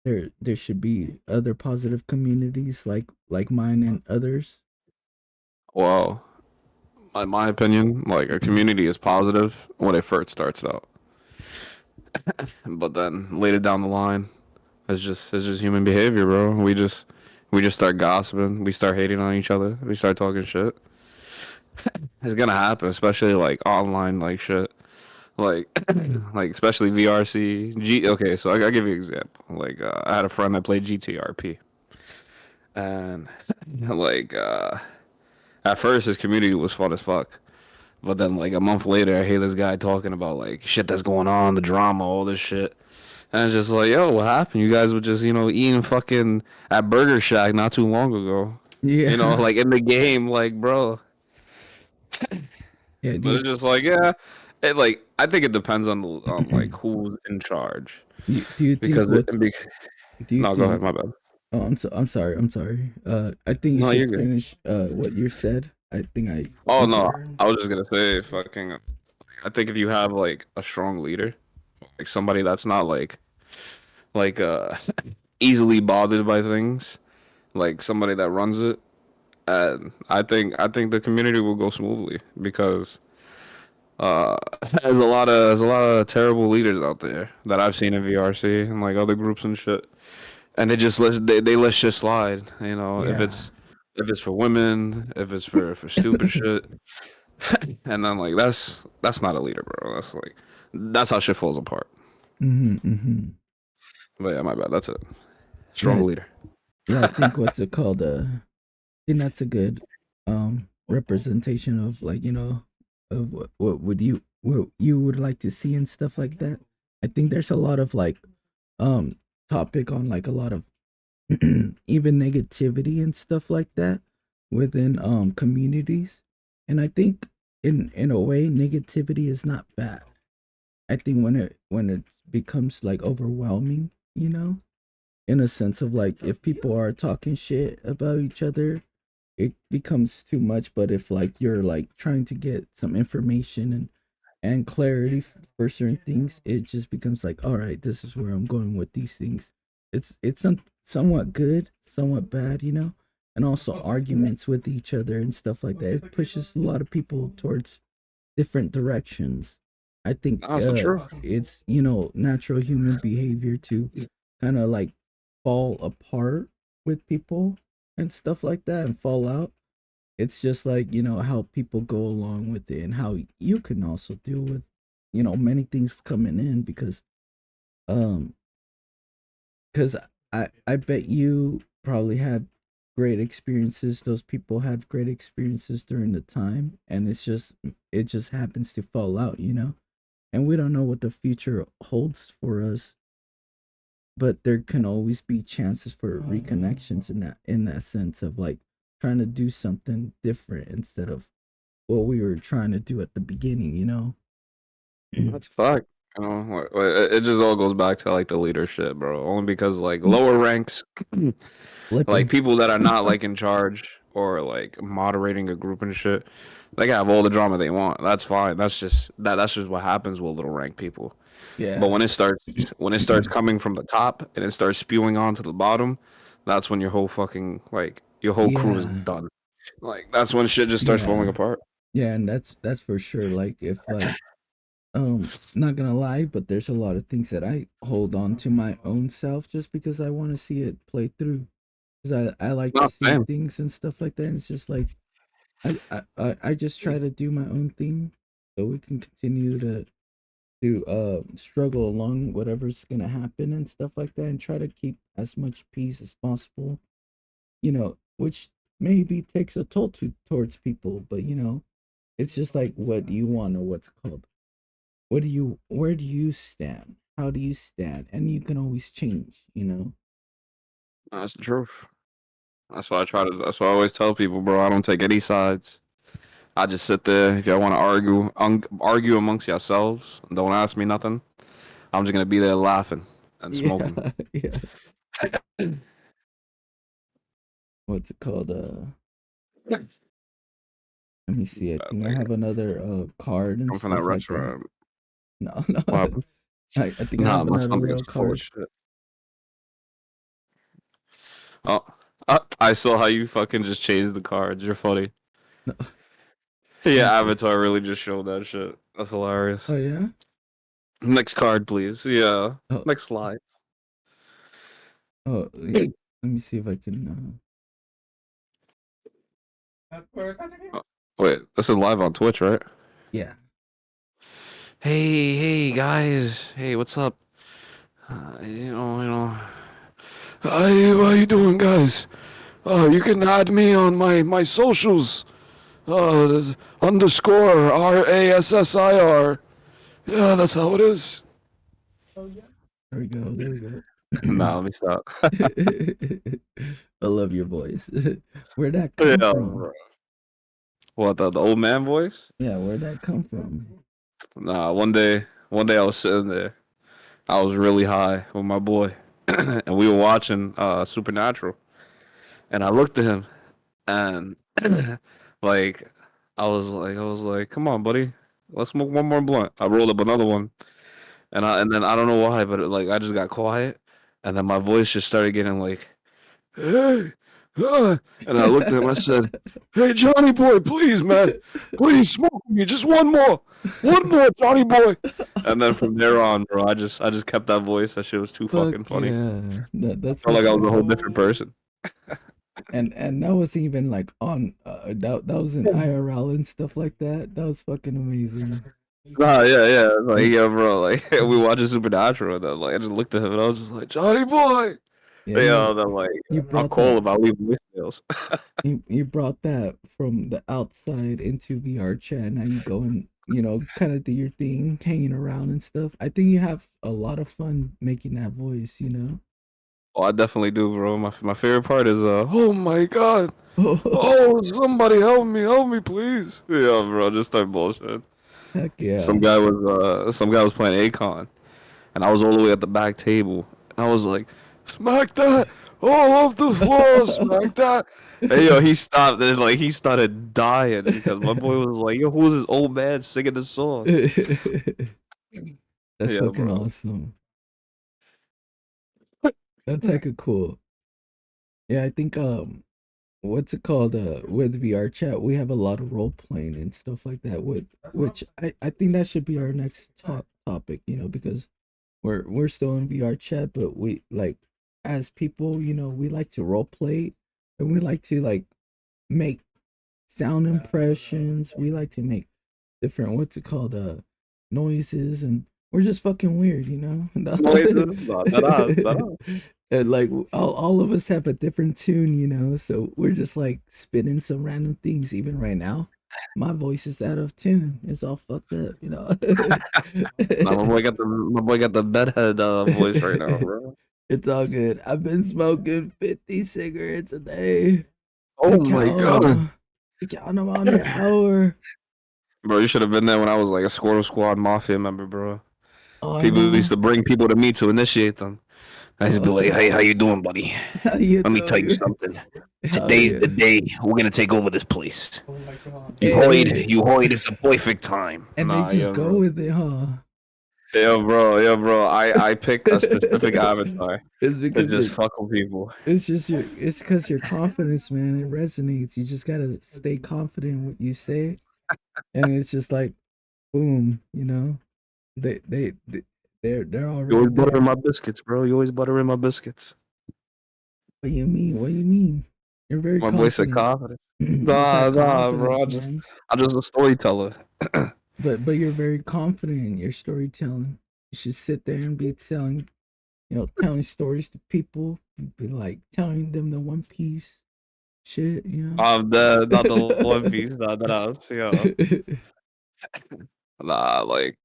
there should be other positive communities like mine and others? Well, in my opinion, like a community is positive when it first starts out, but then later down the line, it's just human behavior, bro. We just start gossiping. We start hating on each other. We start talking shit. It's gonna happen, especially like online like shit. Like, like especially VRC. Okay, so I'll give you an example. Like, I had a friend that played GTRP, and like, at first his community was fun as fuck. But then like a month later, I hear this guy talking about like shit that's going on, the drama, all this shit. And it's just like, yo, what happened? You guys were just, eating fucking at Burger Shack not too long ago. Yeah. Like in the game, like, bro. Yeah, But it's just like, yeah, I think it depends on like who's in charge. do you think Because what's do you no, go ahead, think my bad. oh, I'm sorry. I think you No, should you're good. finish what you said. I think I Oh no, overheard. I was just gonna say, fucking. I think if you have like a strong leader, like somebody that's not like easily bothered by things, like somebody that runs it. And I think the community will go smoothly because uh, there's a lot of terrible leaders out there that I've seen in VRC and like other groups and shit, and they let shit slide. You know, Yeah. if it's for women, if it's for stupid shit, and then like that's not a leader, bro. That's how shit falls apart. Mm-hmm. But yeah, my bad. That's it. Yeah, Strong leader. yeah. I think what's it called? I think that's a good representation of, like, of what would you would like to see and stuff like that. I think there's a lot of like um topic on like a lot of even negativity and stuff like that within communities, and I think in a way negativity is not bad. I think when it becomes like overwhelming, in a sense of like if people are talking shit about each other, it becomes too much. But if like you're like trying to get some information and clarity for certain things, it just becomes like, all right, this is where I'm going with these things. It's somewhat good, somewhat bad, and also arguments with each other and stuff like that. It pushes a lot of people towards different directions. I think That's the truth. it's natural human behavior to kind of like fall apart with people and stuff like that and fall out. It's just like, how people go along with it and how you can also deal with, many things coming in um because I bet you probably had great experiences. Those people had great experiences during the time, and it just happens to fall out, and we don't know what the future holds for us, but there can always be chances for reconnections in that sense of like trying to do something different instead of what we were trying to do at the beginning. That's a fact. You know, it just all goes back to like the leadership, bro. Only because like lower ranks, like Flipping. people that are not like in charge or like moderating a group and shit, they can have all the drama they want. That's fine. That's just what happens with little rank people. But Yeah. when it starts coming from the top and it starts spewing on to the bottom, that's when your whole crew is Yeah. done. Like that's when shit just starts falling Yeah. apart. Yeah, and that's for sure. Like if like not gonna lie, but there's a lot of things that I hold on to my own self just because I want to see it play through. Because I like to Not see same. things and stuff like that. And it's just like I just try to do my own thing so we can continue to struggle along whatever's gonna happen and stuff like that, and try to keep as much peace as possible. Which maybe takes a toll towards people, but it's just like what do you want, or what's called, where do you stand? How do you stand? And you can always change. That's the truth. That's why I always tell people, bro. I don't take any sides. I just sit there. If y'all want to argue amongst yourselves, don't ask me nothing. I'm just gonna be there laughing and Yeah, smoking. yeah. What's it called? Let me see. I Bad think I nigga. have another card and Come from that stuff like that. restaurant. No, no. What happened? I think I Nah, have my another stomach is little full of card. shit. Oh, I saw how you fucking just changed the cards. You're funny. No, let me Yeah, see. Avatar really just showed that shit. That's hilarious. Oh yeah. Next card, please. Yeah. Oh, Next slide. yeah. Let me see if I can. Oh, wait, this is live on Twitch, right? Yeah. Hey, guys. Hey, what's up? Hey, how you doing, guys? You can add me on my socials. There's underscore RASSIR. Yeah, that's how it is. There we go. There we go. Nah, let me stop. I love your voice. Where'd that Yeah, come from? bro. What the old man voice? Yeah, where'd that come from? Nah, one day I was sitting there. I was really high with my boy, and we were watching Supernatural. And I looked at him, and like I was like, come on, buddy, let's smoke one more blunt. I rolled up another one, and then I don't know why, but like I just got quiet, and then my voice just started getting like, hey, and I looked at him. I said, "Hey, Johnny boy, please, man, please smoke with me, just one more, Johnny boy." And then from there on, bro, I just kept that voice. That shit was too Fuck fucking funny. yeah. I That's felt like what's I was a whole up. different person. And that was even like on that was in IRL and stuff like that. That was fucking amazing. Nah, yeah, yeah, like And yeah, bro, like we watching Supernatural, and then like I just looked at him and I was just like, Johnny boy, yeah, yeah, then like you I'll brought call that him, I'll leave voicemails. you brought that from the outside into VRChat. Now you go and kind of do your thing, hanging around and stuff. I think you have a lot of fun making that voice. Oh, I definitely do, bro. My favorite part is oh my god, Oh, oh somebody help me, please. Yeah, bro, just that bullshit. heck yeah. Some guy was playing Akon, and I was all the way at the back table, and I was like, smack that all off the floor, smack that. And yo, he stopped and like he started dying because my boy was like, yo, who's this old man singing this song? That's Yeah, fucking bro. awesome. That's hecka cool. Yeah, I think what's it called, with VRChat we have a lot of role playing and stuff like that, with which I think that should be our next topic, because we're still in VRChat, but we like, as people, we like to role play, and we like to like make sound impressions. We like to make different, what's it called, noises, and we're just fucking weird, Noises, nah, that and like all of us have a different tune, so we're just like spitting some random things. Even right now, my voice is out of tune. It's all fucked up. nah, my boy got the bedhead voice right now, bro. It's all good. I've been smoking 50 cigarettes a day. Oh I my count god. 'em. I count 'em on the hour. Bro, you should have been there when I was like a Squirtle Squad Mafia member, bro. Oh, I People used know. to bring people to me to initiate them. I used to be Oh, like, hey, how you doing, buddy? how you Let me tell you doing? something. Hell Today's yeah. the day we're gonna take over this place. Hey, You Hoyd, it's a perfect time. and they Nah, just yeah, go bro. with it, huh? Yeah, bro. I pick a specific avatar It's to because just you're fuck with people. it's because your confidence, man. It resonates. You just gotta stay confident in what you say, and it's just like boom. They they're You already always buttering there. my biscuits, bro. You always buttering my biscuits. What you mean? What do you mean? You're very My boy said confident. confidence. You Nah, said nah, bro. confidence, man. I'm just a storyteller. But you're very confident in your storytelling. You should sit there and be telling stories to people. Be like telling them the One Piece shit. I'm the not the One Piece, not that else. Yeah. Nah, like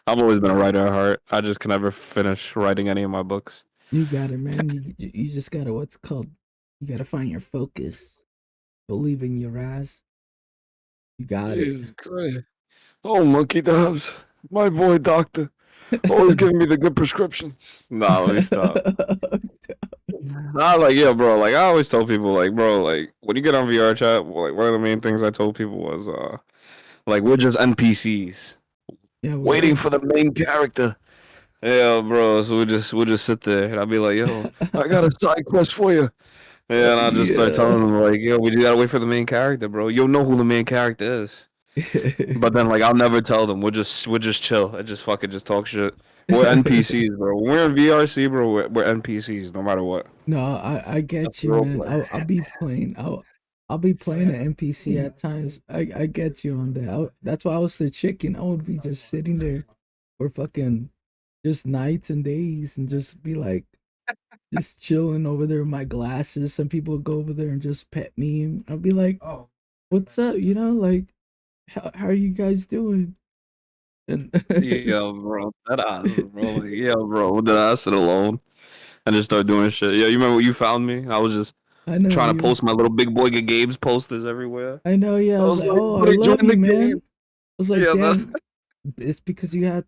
I've always been a writer at heart. I just can never finish writing any of my books. You got it, man. You just gotta, what's it called? You gotta find your focus. Believe in your eyes. You got it. Jesus Christ. Oh, MonkeyDabs. My boy doctor. Always giving me the good prescriptions. Nah, let me stop. Nah, like, yeah, bro. Like, I always tell people, like, bro, like, when you get on VR chat, like, one of the main things I told people was, like, we're just NPCs Yeah, we waiting are. for the main character. Yeah, bro. So we'll just sit there, and I'll be like, yo, I got a side quest for you. Yeah, and I'll just start telling Yeah. them, like, yo, we just gotta wait for the main character, bro. You'll know who the main character is. But then, like, I'll never tell them. We'll just chill and just fucking just talk shit. We're NPCs, bro. When we're in VRC, bro, we're NPCs no matter what. No, I That's get the you, role man. play. I'll be playing. I'll be playing an NPC at times. I get you on that. That's why I was the chicken. I would be just sitting there for fucking just nights and days, and just be like just chilling over there with my glasses. Some people would go over there and just pet me, and I'll be like, "What's up?" Like, how are you guys doing? And Yeah, bro. That ass, bro. Like, yeah, bro. Then I sit alone and just start doing shit. Yeah, you remember when you found me? I was just I know trying to you. post my little big boy games posters everywhere. I know. Yeah, I I was was like, like, "Oh, I buddy, join love the you, game. man." I was like, Yeah, "Damn, it's because you got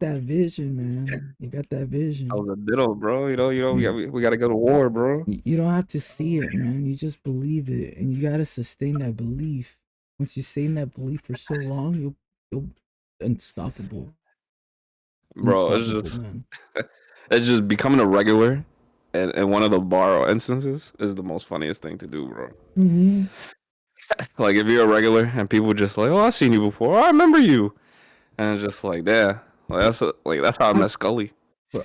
that vision, man. You got that I vision. was a ditto, bro. You We gotta go to war, bro. you don't have to see it, man. You just believe it, and you gotta sustain that belief. Once you sustain that belief for so long, you'll unstoppable, Bro, unstoppable, man." it's just becoming a regular. and one of the borrow instances is the most funniest thing to do, bro. Hmm. Like if you're a regular and people just like, oh, I've seen you before. Oh, I remember you, and it's just like, yeah, like that's how I I've met Scully. bro,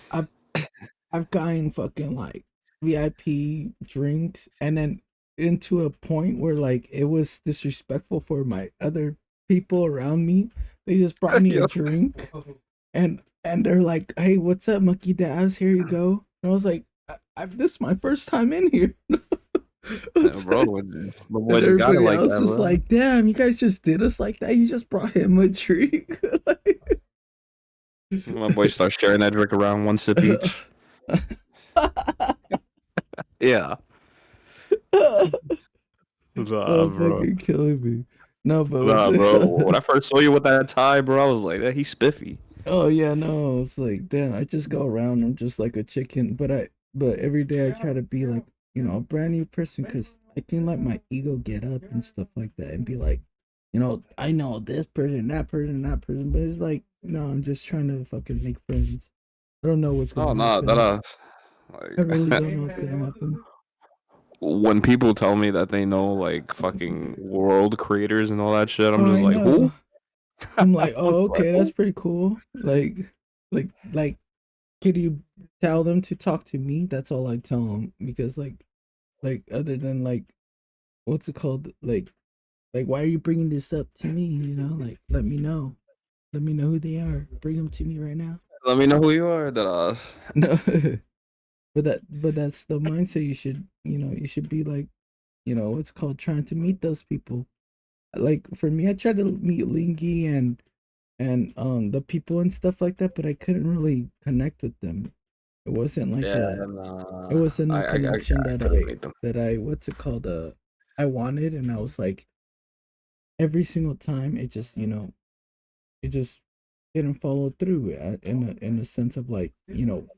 I've gotten fucking like VIP drinks, and then into a point where like it was disrespectful for my other people around me. They just brought me a Yo, drink, and they're like, "Hey, what's up, Monkey Dabs? Here you go." And I was like, This is my first time in here." yeah, What's bro, that? my boy And just got it everybody like else that, is bro. like, "Damn, you guys just did us like that. You just brought him a drink." Like, My boy starts sharing that drink around, one sip each. Yeah, nah, Oh, bro. fucking killing me. No, but Nah, bro. When I first saw you with that tie, bro, I was like, he's spiffy. oh yeah, no, it's like damn. I just go around. I'm just like a chicken, but every day I try to be like a brand new person because I can let my ego get up and stuff like that and be like, I know this person, that person, that person, but it's like no, I'm just trying to fucking make friends. I don't know what's Oh, gonna nah, that happen. I really like don't know what's gonna happen. when people tell me that they know like fucking world creators and all that shit, I'm Oh, just I like, who? know. I'm like, I'm oh, like, okay, that's who? pretty cool. Like, could you tell them to talk to me? That's all I tell them because, like, other than like, what's it called? Like, why are you bringing this up to me? Like, let me know who they are. Bring them to me right now. Let me know who you are. That No, but that's the mindset you should, you should be like, what's it called trying to meet those people. Like for me, I tried to meet Lingy and the people and stuff like that, but I couldn't really connect with them. It wasn't like yeah, a it nah, wasn't a connection I that couldn't I meet them. that I what's it called I wanted, and I was like every single time it just didn't follow through in a sense of like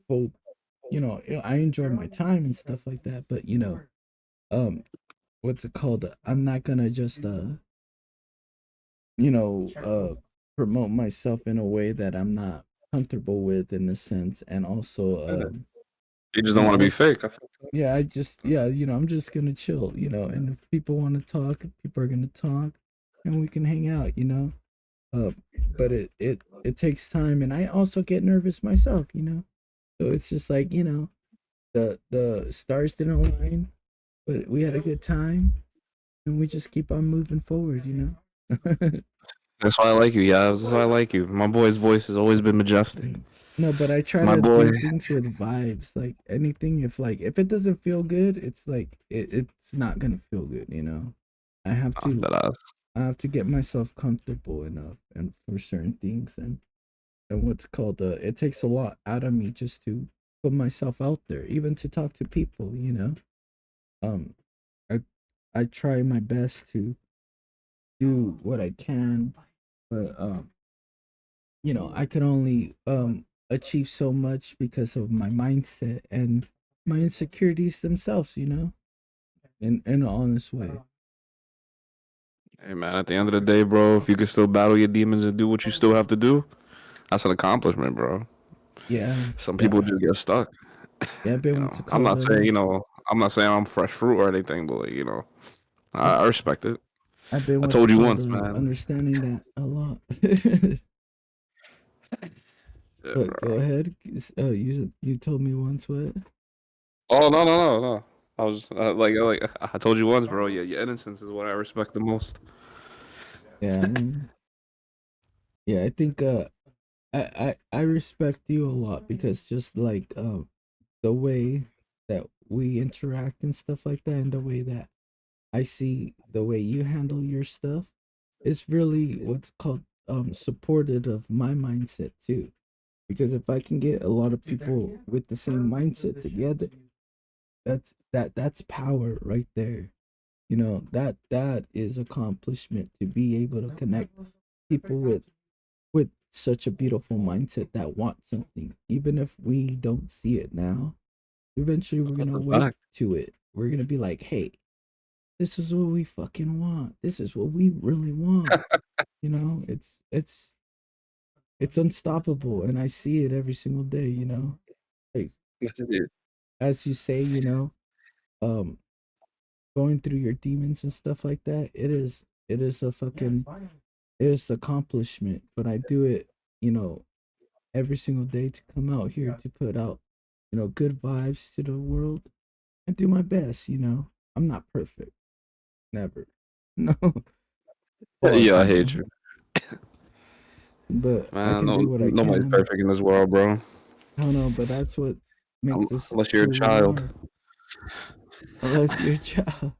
well I enjoyed my time and stuff like that, but um what's it called, I'm not gonna just you know promote myself in a way that I'm not comfortable with in a sense, Yeah. You just don't and want to be also fake. I feel yeah, I just yeah, I'm just gonna chill, and if people want to talk, people are gonna talk, and we can hang out, uh but it takes time, and I also get nervous myself, so it's just like, the stars didn't align, but we had a good time, and we just keep on moving forward, that's why I like you. Yeah, that's why I like you. My boy's voice has always been majestic. No, but I try My to boy, do things with vibes. Like anything, if it doesn't feel good, it's like it's not gonna feel good. I have to that I have to get myself comfortable enough and for certain things, and what's called it takes a lot out of me just to put myself out there, even to talk to people. Um, I I try my best to do what I can, but I can only achieve so much because of my mindset and my insecurities themselves, in an honest way. Hey man, at the end of the day, bro, if you can still battle your demons and do what you still have to do, that's an accomplishment, bro. Yeah, Some yeah, people just get stuck. yeah. I've been You what's know, it called I'm not saying I'm fresh fruit or anything, but like, I've, I respect it. I've been I what's it told you called once, man. understanding that a lot. Yeah, But go bro. ahead. Oh, you told me once what? Oh no. I was like I told you once, bro. Yeah, your innocence is what I respect the most. Yeah, yeah. I think I respect you a lot because just like the way that we interact and stuff like that, and the way that I see the way you handle your stuff is really what's called supported of my mindset too. Because if I can get a lot of people with the same mindset together, that's power right there. That is accomplishment to be able to connect people with such a beautiful mindset that want something. Even if we don't see it now, eventually we're That's gonna a wake fact. to it. We're gonna be like, hey, this is what we fucking want. This is what we really want. It's unstoppable, and I see it every single day. Like Yes, it is. as you say, um, going through your demons and stuff like that, it is a fucking it is accomplishment. But I do it, you know, every single day to come out here to put out, good vibes to the world. I do my best. I'm not perfect. Never. No. Fuck Yeah, I hate no. you, But I man. can No, do what I nobody's can. perfect in this world, bro. I don't know, but that's what makes us Unless you're a who we child. are. Unless you're a child.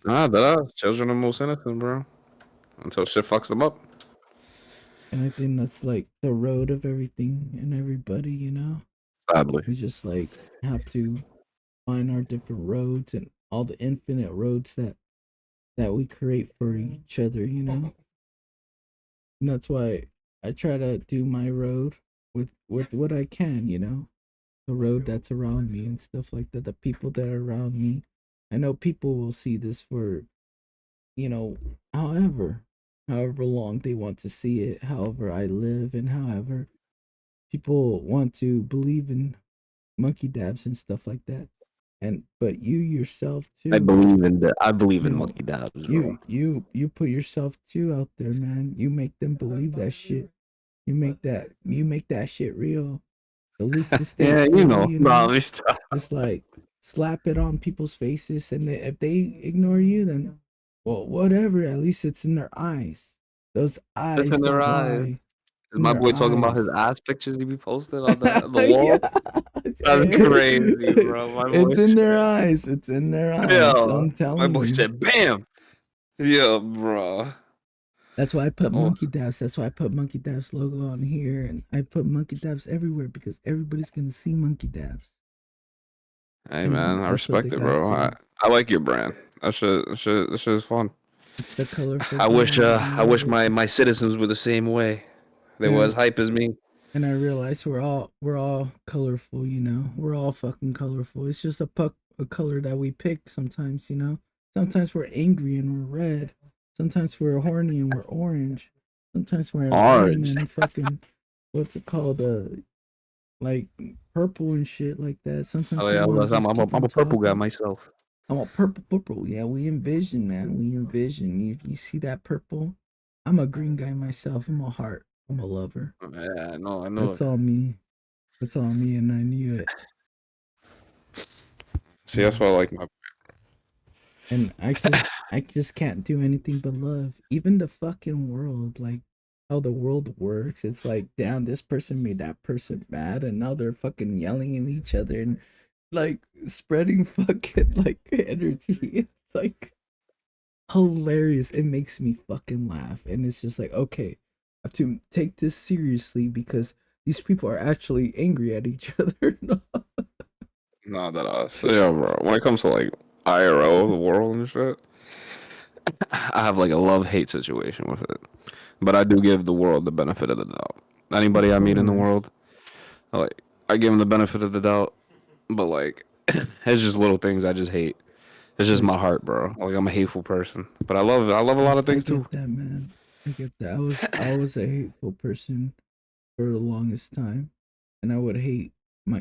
Nah, that children are most innocent, bro. Until shit fucks them up. And I think that's like the road of everything and everybody. Sadly. We just like have to find our different roads and all the infinite roads that we create for each other. And that's why I try to do my road with what I can. The road that's around me and stuff like that, the people that are around me. I know people will see this for, you know, however long they want to see it, however I live, and however people want to believe in monkey dabs and stuff like that. And but you yourself I too, believe in that. I believe you in know, MonkeyDabs, bro. you put yourself too out there, man. You make them believe that shit. You make that shit real. The Lucid State Yeah, City, Nah, let me stop. just like slap it on people's faces, and if they ignore you, then well, whatever. At least it's in their eyes. Those It's eyes in their don't eyes. lie. Is In my their boy talking about his eyes. ass pictures he be posting on the Yeah. wall? That's crazy, bro. My boy It's in their said, eyes. It's in their eyes. yeah. I'm My telling boy you. said, bam. Yeah, bro. That's why I put Oh, Monkey Dabs. That's why I put Monkey Dabs logo on here, and I put Monkey Dabs everywhere because everybody's gonna see Monkey Dabs, hey, man. and I that's what they respect it, got bro. to. I like your brand. That shit is fun. It's the colorful brand. I I love wish it. my citizens were the same way. They were as And hype as me. and I realize we're all colorful. We're all fucking colorful. It's just a color that we pick sometimes. Sometimes we're angry and we're red. Sometimes we're horny and we're orange. Sometimes we're lime Orange. and fucking what's it called? Like purple and shit like that. Oh Sometimes we yeah, want to just keep I'm on a purple guy talking. myself. I'm a purple. Yeah, we envision, man. We envision. You see that purple? I'm a green guy myself. I'm a heart. I'm a lover. Yeah, no, I know it. That's all me. That's all me, and I knew it. See, that's And why I like my. and I just can't do anything but love. Even the fucking world, like how the world works. It's like, damn, this person made that person mad, and now they're fucking yelling at each other and like spreading fucking like energy. It's like hilarious. It makes me fucking laugh. And it's just like, okay, I have to take this seriously because these people are actually angry at each other. No. Not that us. Yeah, bro. When it comes to like IRL, the world and shit, I have like a love hate situation with it. But I do give the world the benefit of the doubt. Of Anybody I meet in the course. world, I give them the benefit of the doubt. But like, it's just little things I just hate. It's just Like my heart, bro. Like I'm a hateful person, but I love a I, lot of I things too. get that, man. I get that. I was a hateful person for the longest time. And I would hate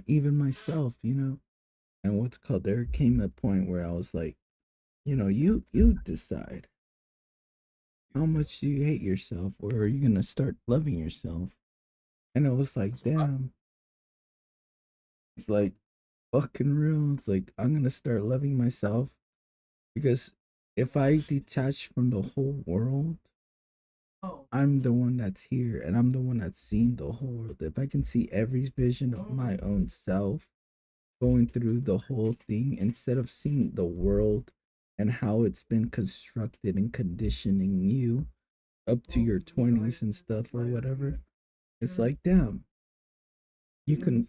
even myself. And what's called there came a point where I was like, you decide how much do you hate yourself, or are you gonna start loving yourself? And it was like, damn, it's like fucking real. It's like I'm gonna start loving myself because if I detach from the whole world, I'm the one that's here and I'm the one that's seeing the whole world. If I can see every vision of my own self going through the whole thing instead of seeing the world and how it's been constructed and conditioning you up to your 20s and stuff or whatever, it's like, damn, you can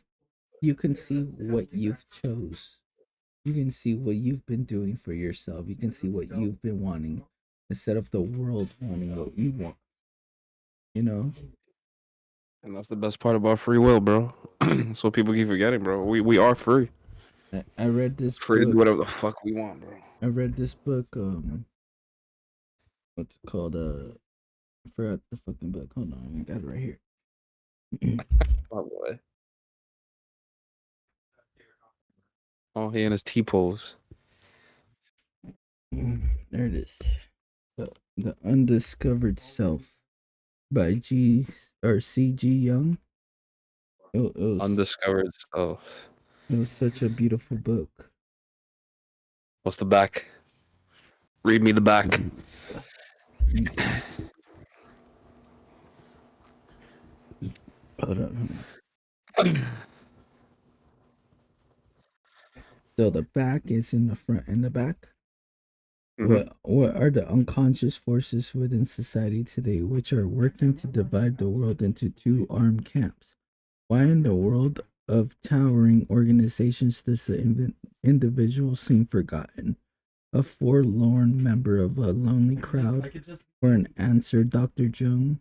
you can see what you've chose. You can see what you've been doing for yourself. You can see what you've been wanting instead of the world wanting what you want, you know? And that's the best part about free will, bro. That's what people keep forgetting, bro. We are free. I read this Free to do whatever book. the fuck we want, bro. I read this book, what's it called? I forgot the fucking book. Hold on, I got it right here. Oh boy. Oh, he and his T pose. There it is. The Undiscovered Self by C.G. Young. It was Undiscovered. Oh, it was such a beautiful book. what's the back? Read me the back. Let me see. Hold on. So the back is in the front and the back. Mm-hmm. What are the unconscious forces within society today which are working to divide the world into two armed camps? Why in the world of towering organizations does the individual seem forgotten? A forlorn member of a lonely crowd? For an answer, Dr. Jung,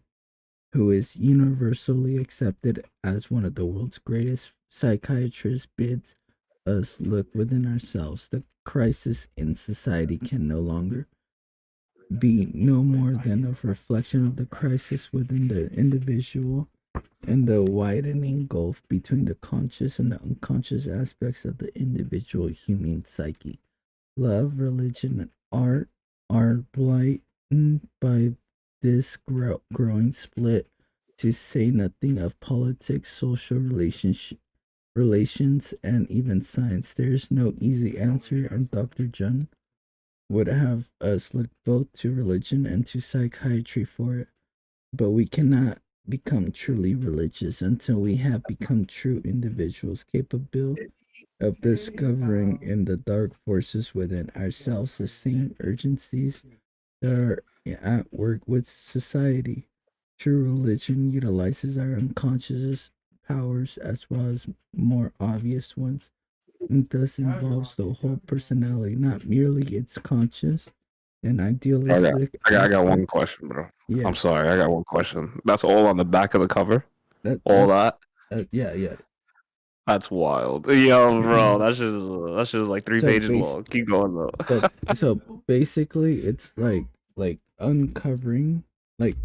who is universally accepted as one of the world's greatest psychiatrists, bids us look within ourselves. The crisis in society can no longer be no more than a reflection of the crisis within the individual and the widening gulf between the conscious and the unconscious aspects of the individual human psyche. Love, religion, and art are blighted by this growing split, to say nothing of politics, social relations, and even science. There is no easy answer, and Dr. Jun would have us look both to religion and to psychiatry for it. But we cannot become truly religious until we have become true individuals capable of discovering in the dark forces within ourselves the same urgencies that are at work with society. True religion utilizes our unconscious powers as well as more obvious ones, and thus involves the whole personality, not merely its conscious and I got, idealistic I got one aspects. question, bro. Yeah, I'm sorry, I got one question. That's all on the back of the cover. that All that's that. yeah, yeah. That's wild. Yo, bro, that's just like three so pages base long. Keep going though. so basically it's like uncovering, like,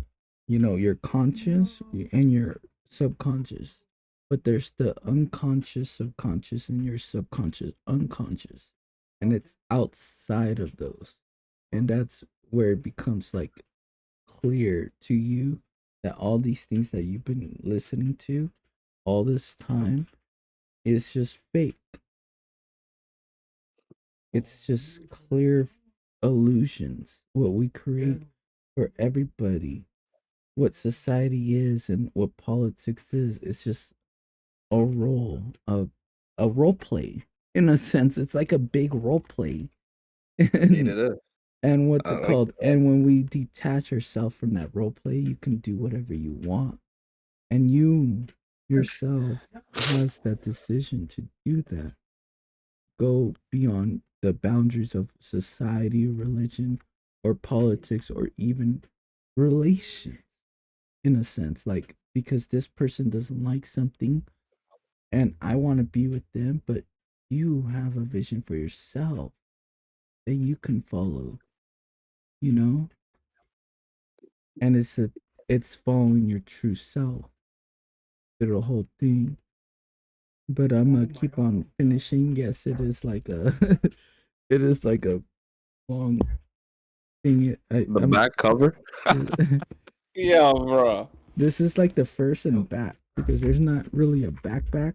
your conscious and your subconscious, but there's the unconscious subconscious and your subconscious unconscious, and it's outside of those, and that's where it becomes like clear to you that all these things that you've been listening to all this time is just fake. It's just clear illusions. What we create for everybody, what society is, and what politics is. It's just a a role play. In a sense, it's like a big role play. Indeed, and it is. and what's I it like called? And when we detach ourselves from that role play, you can do whatever you want, and you yourself has that decision to do that. Go beyond the boundaries of society, religion, or politics, or even relations, in a sense. Like, because this person doesn't like something and I want to be with them, but you have a vision for yourself that you can follow, you know? And it's following your true self through the whole thing. But I'm gonna keep on finishing. Yes, it is like a it is like a long thing. the I'm back cover. Yeah, bro. This is like the first and back, because there's not really a backpack.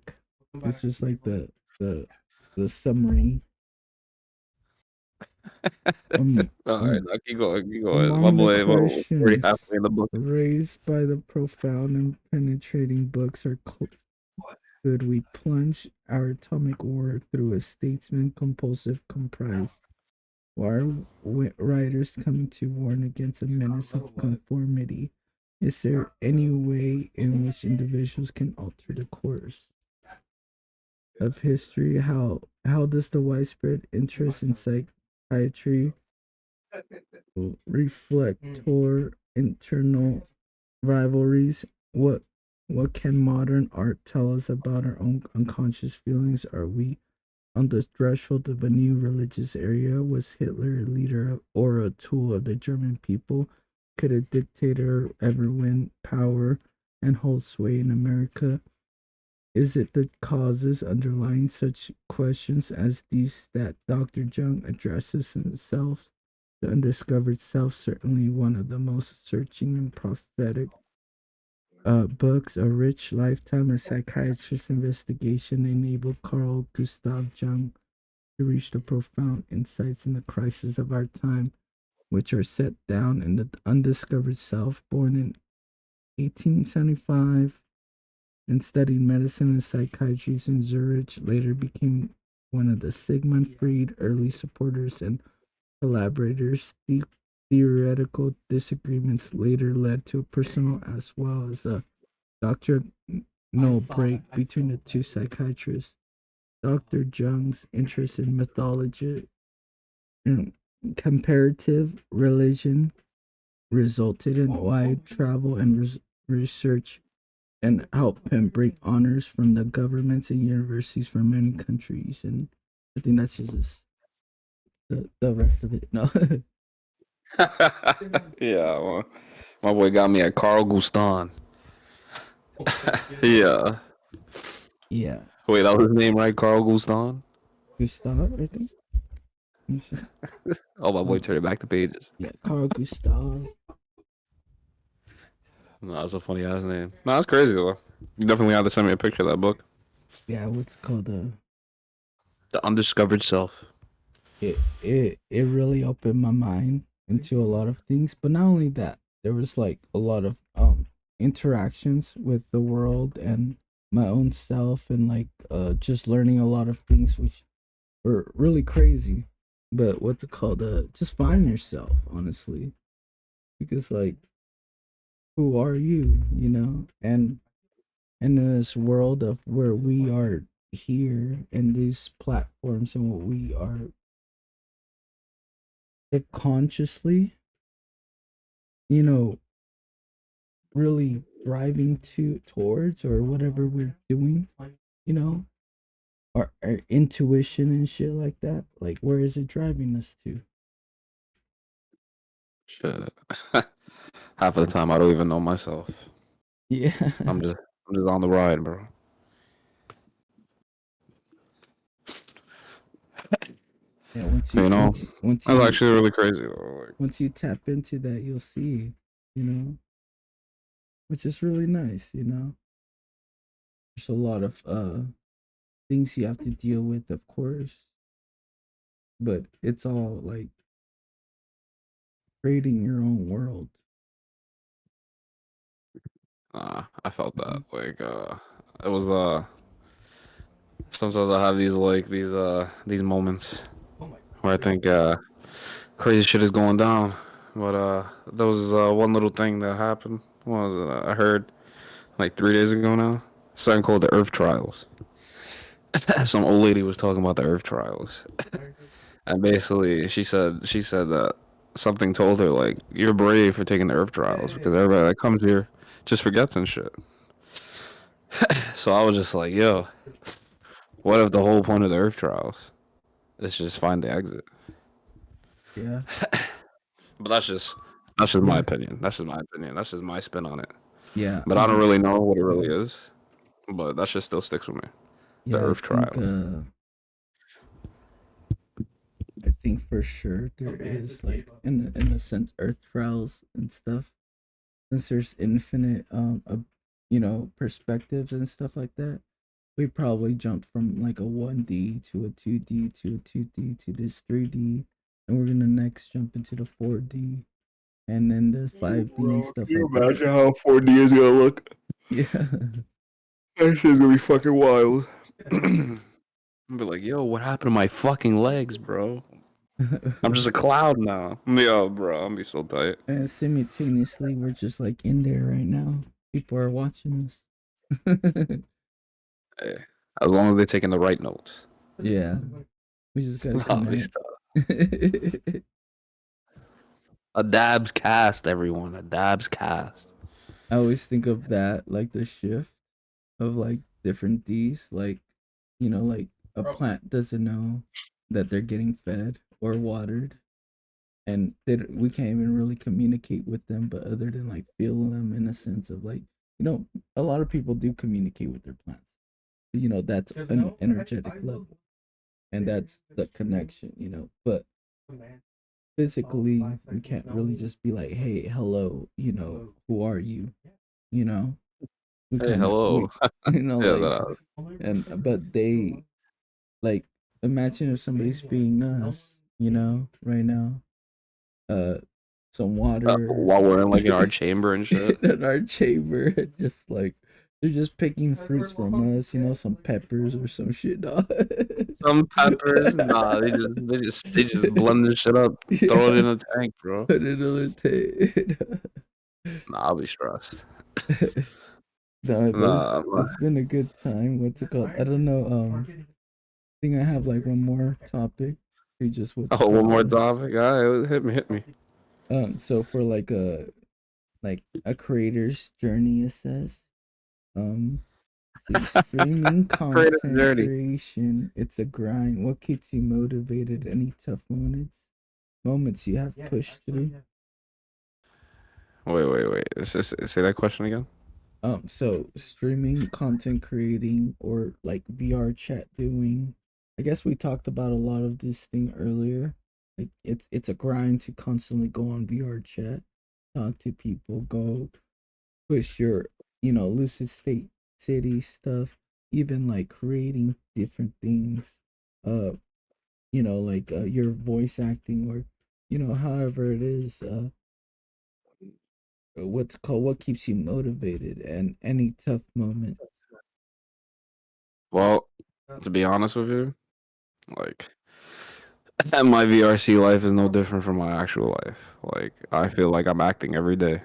It's just like the the summary. Um, All right, um, now keep going, keep going. My Among the boy, we're already questions halfway in the book. raised by the profound and penetrating books are, could we plunge our atomic war through a statesman compulsive comprise? Why are writers coming to warn against a menace of conformity? Is there any way in which individuals can alter the course of history? How does the widespread interest in psychiatry reflect toward internal rivalries? What can modern art tell us about our own unconscious feelings? Are we on the threshold of a new religious era? Was Hitler a leader or a tool of the German people? Could a dictator ever win power and hold sway in America? Is it the causes underlying such questions as these that Dr. Jung addresses himself? The undiscovered self, certainly one of the most searching and prophetic books. A rich lifetime of psychiatrist investigation enabled Carl Gustav Jung to reach the profound insights in the crisis of our time, which are set down in the undiscovered self, born in 1875 and studied medicine and psychiatry in Zurich, later became one of the Sigmund Freud early supporters and collaborators. The theoretical disagreements later led to a personal as well as a doctrinal break between the two psychiatrists. Dr. Jung's interest in mythology and comparative religion resulted in wide travel and research and helped him bring honors from the governments and universities from many countries. And I think that's just the rest of it. No. Yeah, well, my boy got me at Carl Gustav. Yeah. Yeah. Wait, that was his name, right? Carl Gustav? Gustav, I think. Let me see. Oh, my boy Um, turned it back the pages. yeah, Carl Gustav. No, that's a funny ass name. No, that's crazy though. You definitely have to send me a picture of that book. Yeah, what's it called? The Undiscovered Self. It really opened my mind into a lot of things. But not only that, there was like a lot of interactions with the world and my own self, and like just learning a lot of things which were really crazy. But what's it called? Just find yourself, honestly, because like, who are you? You know, and in this world of where we are here and these platforms and what we are subconsciously, you know, really driving to towards or whatever we're doing, you know, our intuition and shit like that. Like, where is it driving us to? Shit. Half of the time I don't even know myself. Yeah. I'm just I'm just on the ride, bro. Yeah, You know, that's actually really crazy though. Like, once you tap into that, you'll see, you know, which is really nice, you know. There's a lot of things you have to deal with, of course, but it's all like creating your own world. I felt that. Mhm. Like, it was sometimes I have these moments where I think crazy shit is going down. But there was one little thing that happened. What was it? I heard like 3 days ago now. Something called the Earth Trials. Some old lady was talking about the Earth Trials, and basically she said that something told her like you're brave for taking the Earth Trials because everybody that comes here just forgets and shit. So I was just like, yo, what if the whole point of the Earth Trials is just find the exit? Yeah. But that's just my Yeah. opinion. That's just my opinion. That's just my spin on it. Yeah. But I don't really know what it really is. But that shit still sticks with me. The Yeah, Earth Trials. I think for sure there is like in the sense earth trials and stuff. Since there's infinite perspectives and stuff like that, we probably jumped from like a 1D to a 2D to a 2D to this 3D, and we're gonna next jump into the 4D and then the 5D and Bro, can stuff you like that. imagine how 4D is gonna look? Yeah. That shit's gonna be fucking wild. I'll be like, yo, what happened to my fucking legs, bro? I'm just a cloud now. Yo, bro, I'm gonna be so tight. And simultaneously we're just like in there right now. People are watching us. Hey, as long as they're taking the right notes. Yeah. We just gotta I'll be connect. stuck. A dabs cast, everyone. A dabs cast. I always think of that, like the shift of like different D's, like like a plant doesn't know that they're getting fed or watered, and we can't even really communicate with them, but other than like feel them in a sense of like a lot of people do communicate with their plants. that's an energetic level, and that's the connection, but physically we can't really just be like, hey, hello, who are you, you know we Hey, cannot hello. we Yeah, like, that. and but they, like, imagine if somebody's feeding us, right now, uh some water While we're in like in our chamber and shit. in our chamber, just like they're just picking fruits from us, some peppers or some shit, dog. Some peppers, nah, they just blend this shit up, throw it Yeah, in a tank, bro. put it on the Nah, I'll be stressed. tape. No, but it's, Nah, I'm not. it's been a good time. What's it called? I don't know. I think I have like one more topic. We just what's it Oh, one called? more topic. All right, hit me. So for like a creator's journey, it says, um, see, streaming Creative content journey. creation. It's a grind. What keeps you motivated? Any tough moments you have pushed through? Wait. Say that question again. So streaming, content creating, or like VR chat doing. I guess we talked about a lot of this thing earlier. Like it's a grind to constantly go on VR chat, talk to people, go push your, lucid state city stuff, even like creating different things. Uh, like your voice acting, or however it is, what's called, what keeps you motivated, and any tough moments. Well, to be honest with you, like my VRC life is no different from my actual life. Like I feel like I'm acting every day.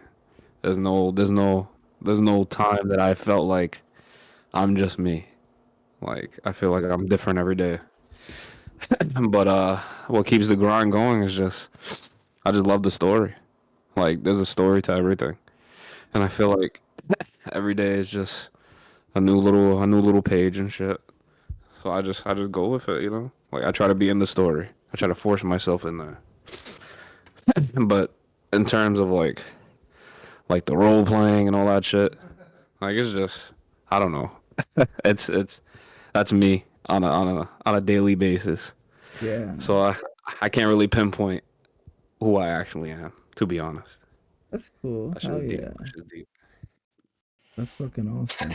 There's no time that I felt like I'm just me. Like I feel like I'm different every day. But what keeps the grind going is just I just love the story. Like there's a story to everything. And I feel like every day is just a new little page and shit. So I just go with it, you know? Like I try to be in the story. I try to force myself in there. But in terms of like the role playing and all that shit, like it's just I don't know. It's that's me on a daily basis. Yeah, So I can't really pinpoint who I actually am, to be honest. that's cool. That's Hell just deep. yeah. That's just deep. That's fucking awesome.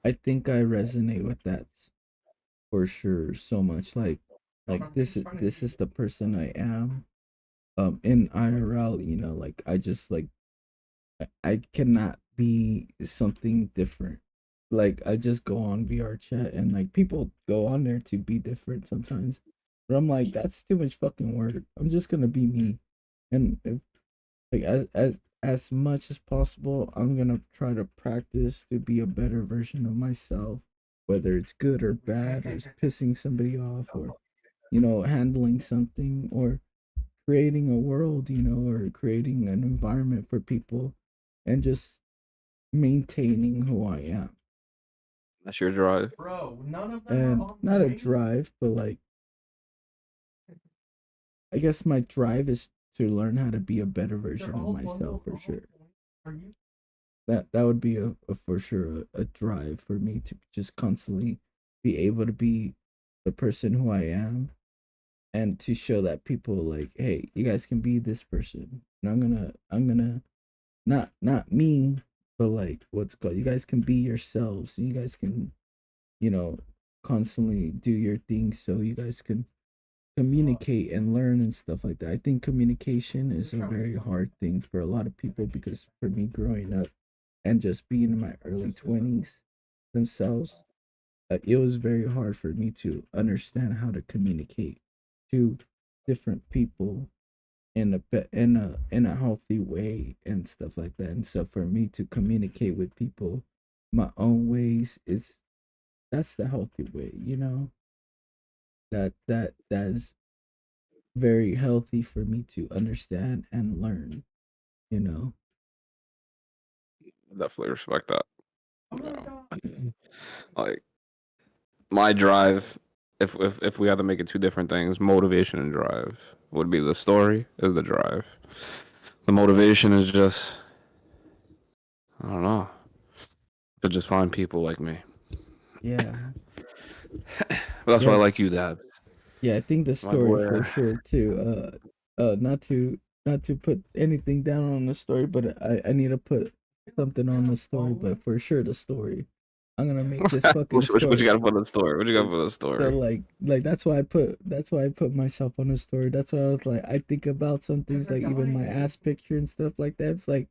I think I resonate with that for sure so much. Like this is the person I am. In IRL, like I just like I cannot be something different. Like I just go on VR chat, and like people go on there to be different sometimes. But I'm like, that's too much fucking work. I'm just gonna be me. And if, like as much as possible, I'm gonna try to practice to be a better version of myself, whether it's good or bad, or it's pissing somebody off, or handling something, or creating a world, or creating an environment for people, and just maintaining who I am. That's your drive. And not a drive, but like, I guess my drive is to learn how to be a better version of myself, for sure. That would be a for sure a drive for me to just constantly be able to be the person who I am, and to show that people, like, hey, you guys can be this person, and I'm gonna not me, but like, what's called, you guys can be yourselves, and you guys can, you know constantly do your thing, so you guys can communicate and learn and stuff like that. I think communication is a very hard thing for a lot of people, because for me, growing up and just being in my early 20s themselves, it was very hard for me to understand how to communicate to different people in a healthy way and stuff like that. And so for me to communicate with people my own ways, is that's the healthy way, that is very healthy for me to understand and learn, you know. Definitely respect that. You know? Like my drive, if we had to make it two different things, motivation and drive would be the story is the drive. The motivation is just I don't know. to just find people like me. Yeah. That's why I Yeah. like you, Dad. Yeah, I think the My story boy. for sure too. Not to put anything down on the story, but I need to put something on the story. But for sure, the story. I'm gonna make this fucking What you story. got to put in the story? What you got to put in the So story? like that's why I put myself on the story. That's why I was like I think about some things like even my ass picture and stuff like that. It's like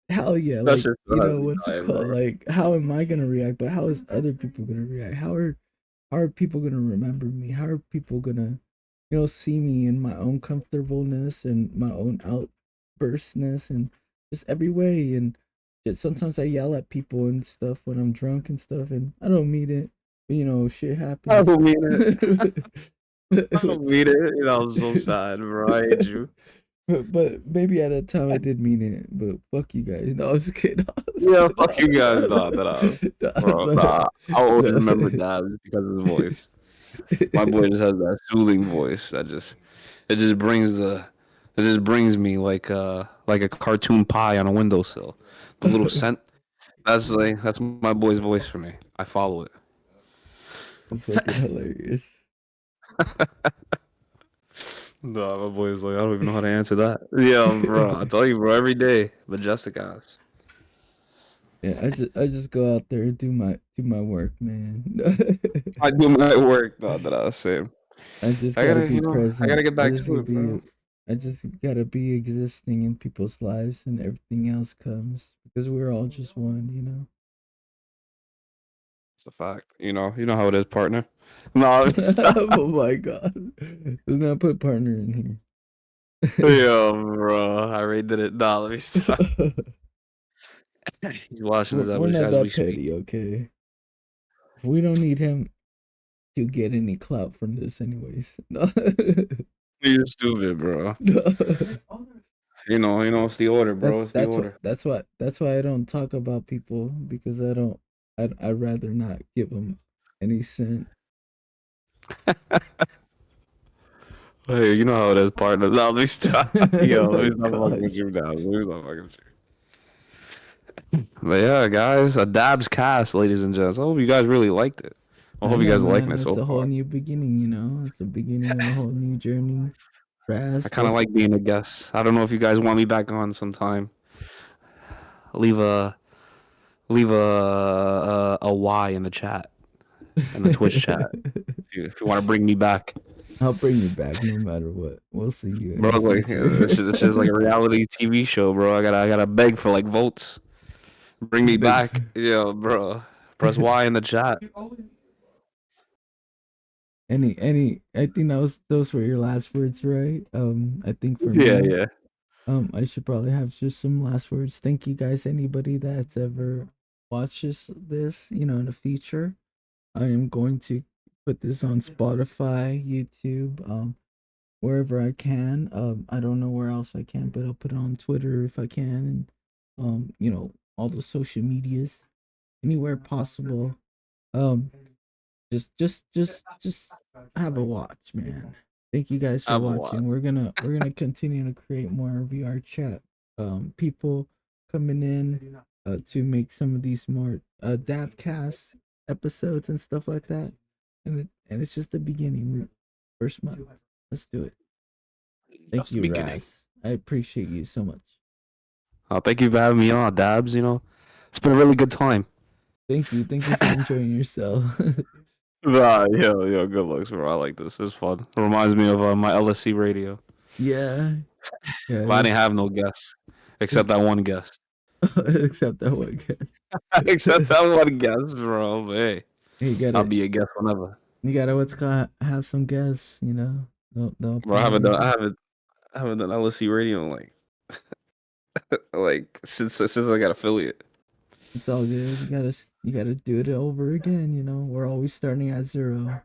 hell yeah, That's like just you has know me what's it dying, bro. called? Like how am I gonna react? But how is other people gonna react? How are people gonna remember me? How are people gonna, see me in my own comfortableness and my own outburstness and just every way and just sometimes I yell at people and stuff when I'm drunk and stuff and I don't mean it. But, shit I happens. don't mean it. I don't Which- mean it. I'm so sad, bro. I hate you. but maybe at that time I did mean it. But fuck you guys. No, I was kidding. I was Yeah, kidding. fuck you guys. Nah, nah, bro. But Nah, I'll always no. remember Dabs because of his voice. My boy just has that soothing voice that it just brings it just brings me like a cartoon pie on a windowsill. The little scent. That's my boy's voice for me. I follow it. It's fucking hilarious. No, my boy is like, I don't even know how to answer that. Yeah, bro. I tell you, bro, every day. Majestic ass. Yeah, I just go out there and do my work, man. I do my work. No, that I was saying. I just I gotta gotta, be I gotta present. get back to it, bro. I just gotta be existing in people's lives, and everything else comes because we're all just one. It's a fact. You know how it is, partner. No, stop. Oh my god, let's not put partner in here. Yo, bro. I already did it. Nah, let me stop. He's washing his We're English not as we that speak. petty, okay? We don't need him to get any clout from this, anyways. No. You're stupid, bro. No. It's the order, bro. It's the order. That's why I don't talk about people because I don't I'd rather not give them any scent. Hey, you know how it is, partner. No, let me stop. Oh Yo, let my me stop fucking with gosh. you now. Let me stop fucking with you. But yeah, guys, a Dabs cast, ladies and gents. I hope you guys really liked it. I I hope you know, guys are liking man. it It's so a whole far. new beginning. It's the beginning of a whole new journey. I Raz, kind of like being a guest. I don't know if you guys want me back on sometime. Leave a a Y in the chat, in the Twitch chat, if you want to bring me back. I'll bring you back no matter what. We'll see you in Bro, the like future. this is like a reality TV show, bro. I gotta beg for like votes. Bring me Big. back, yeah, bro. Press Y in the chat. Any I think those were your last words, right? I think for Yeah, me, yeah. I should probably have just some last words. Thank you guys, anybody that's ever watches this, in the future. I am going to put this on Spotify, YouTube, wherever I can. I don't know where else I can, but I'll put it on Twitter if I can, and all the social medias, anywhere possible. Um, just have a watch, man. Thank you guys for I've watched. watching. We're gonna continue to create more VR chat. People coming in to make some of these more Dabcast episodes and stuff like that. And it's just the beginning. First month. Let's do it. Thank Just the you, beginning. Raz. I appreciate you so much. Thank you for having me on, Dabs. It's been a really good time. Thank you. Thank you for enjoying yourself. Nah, yo, good looks, bro. I like this. It's fun. It reminds me of my LSC radio. Yeah. Yeah, But I didn't have no guests except it's that one guest. except that one Except guess. that one guest, bro. But hey, you I'll gotta be a guest whenever. you gotta what's called have some guests. They'll Bro, I haven't done, probably I haven't done LSC radio in like since I got affiliate. it's all good. You gotta do it over again. We're always starting at zero.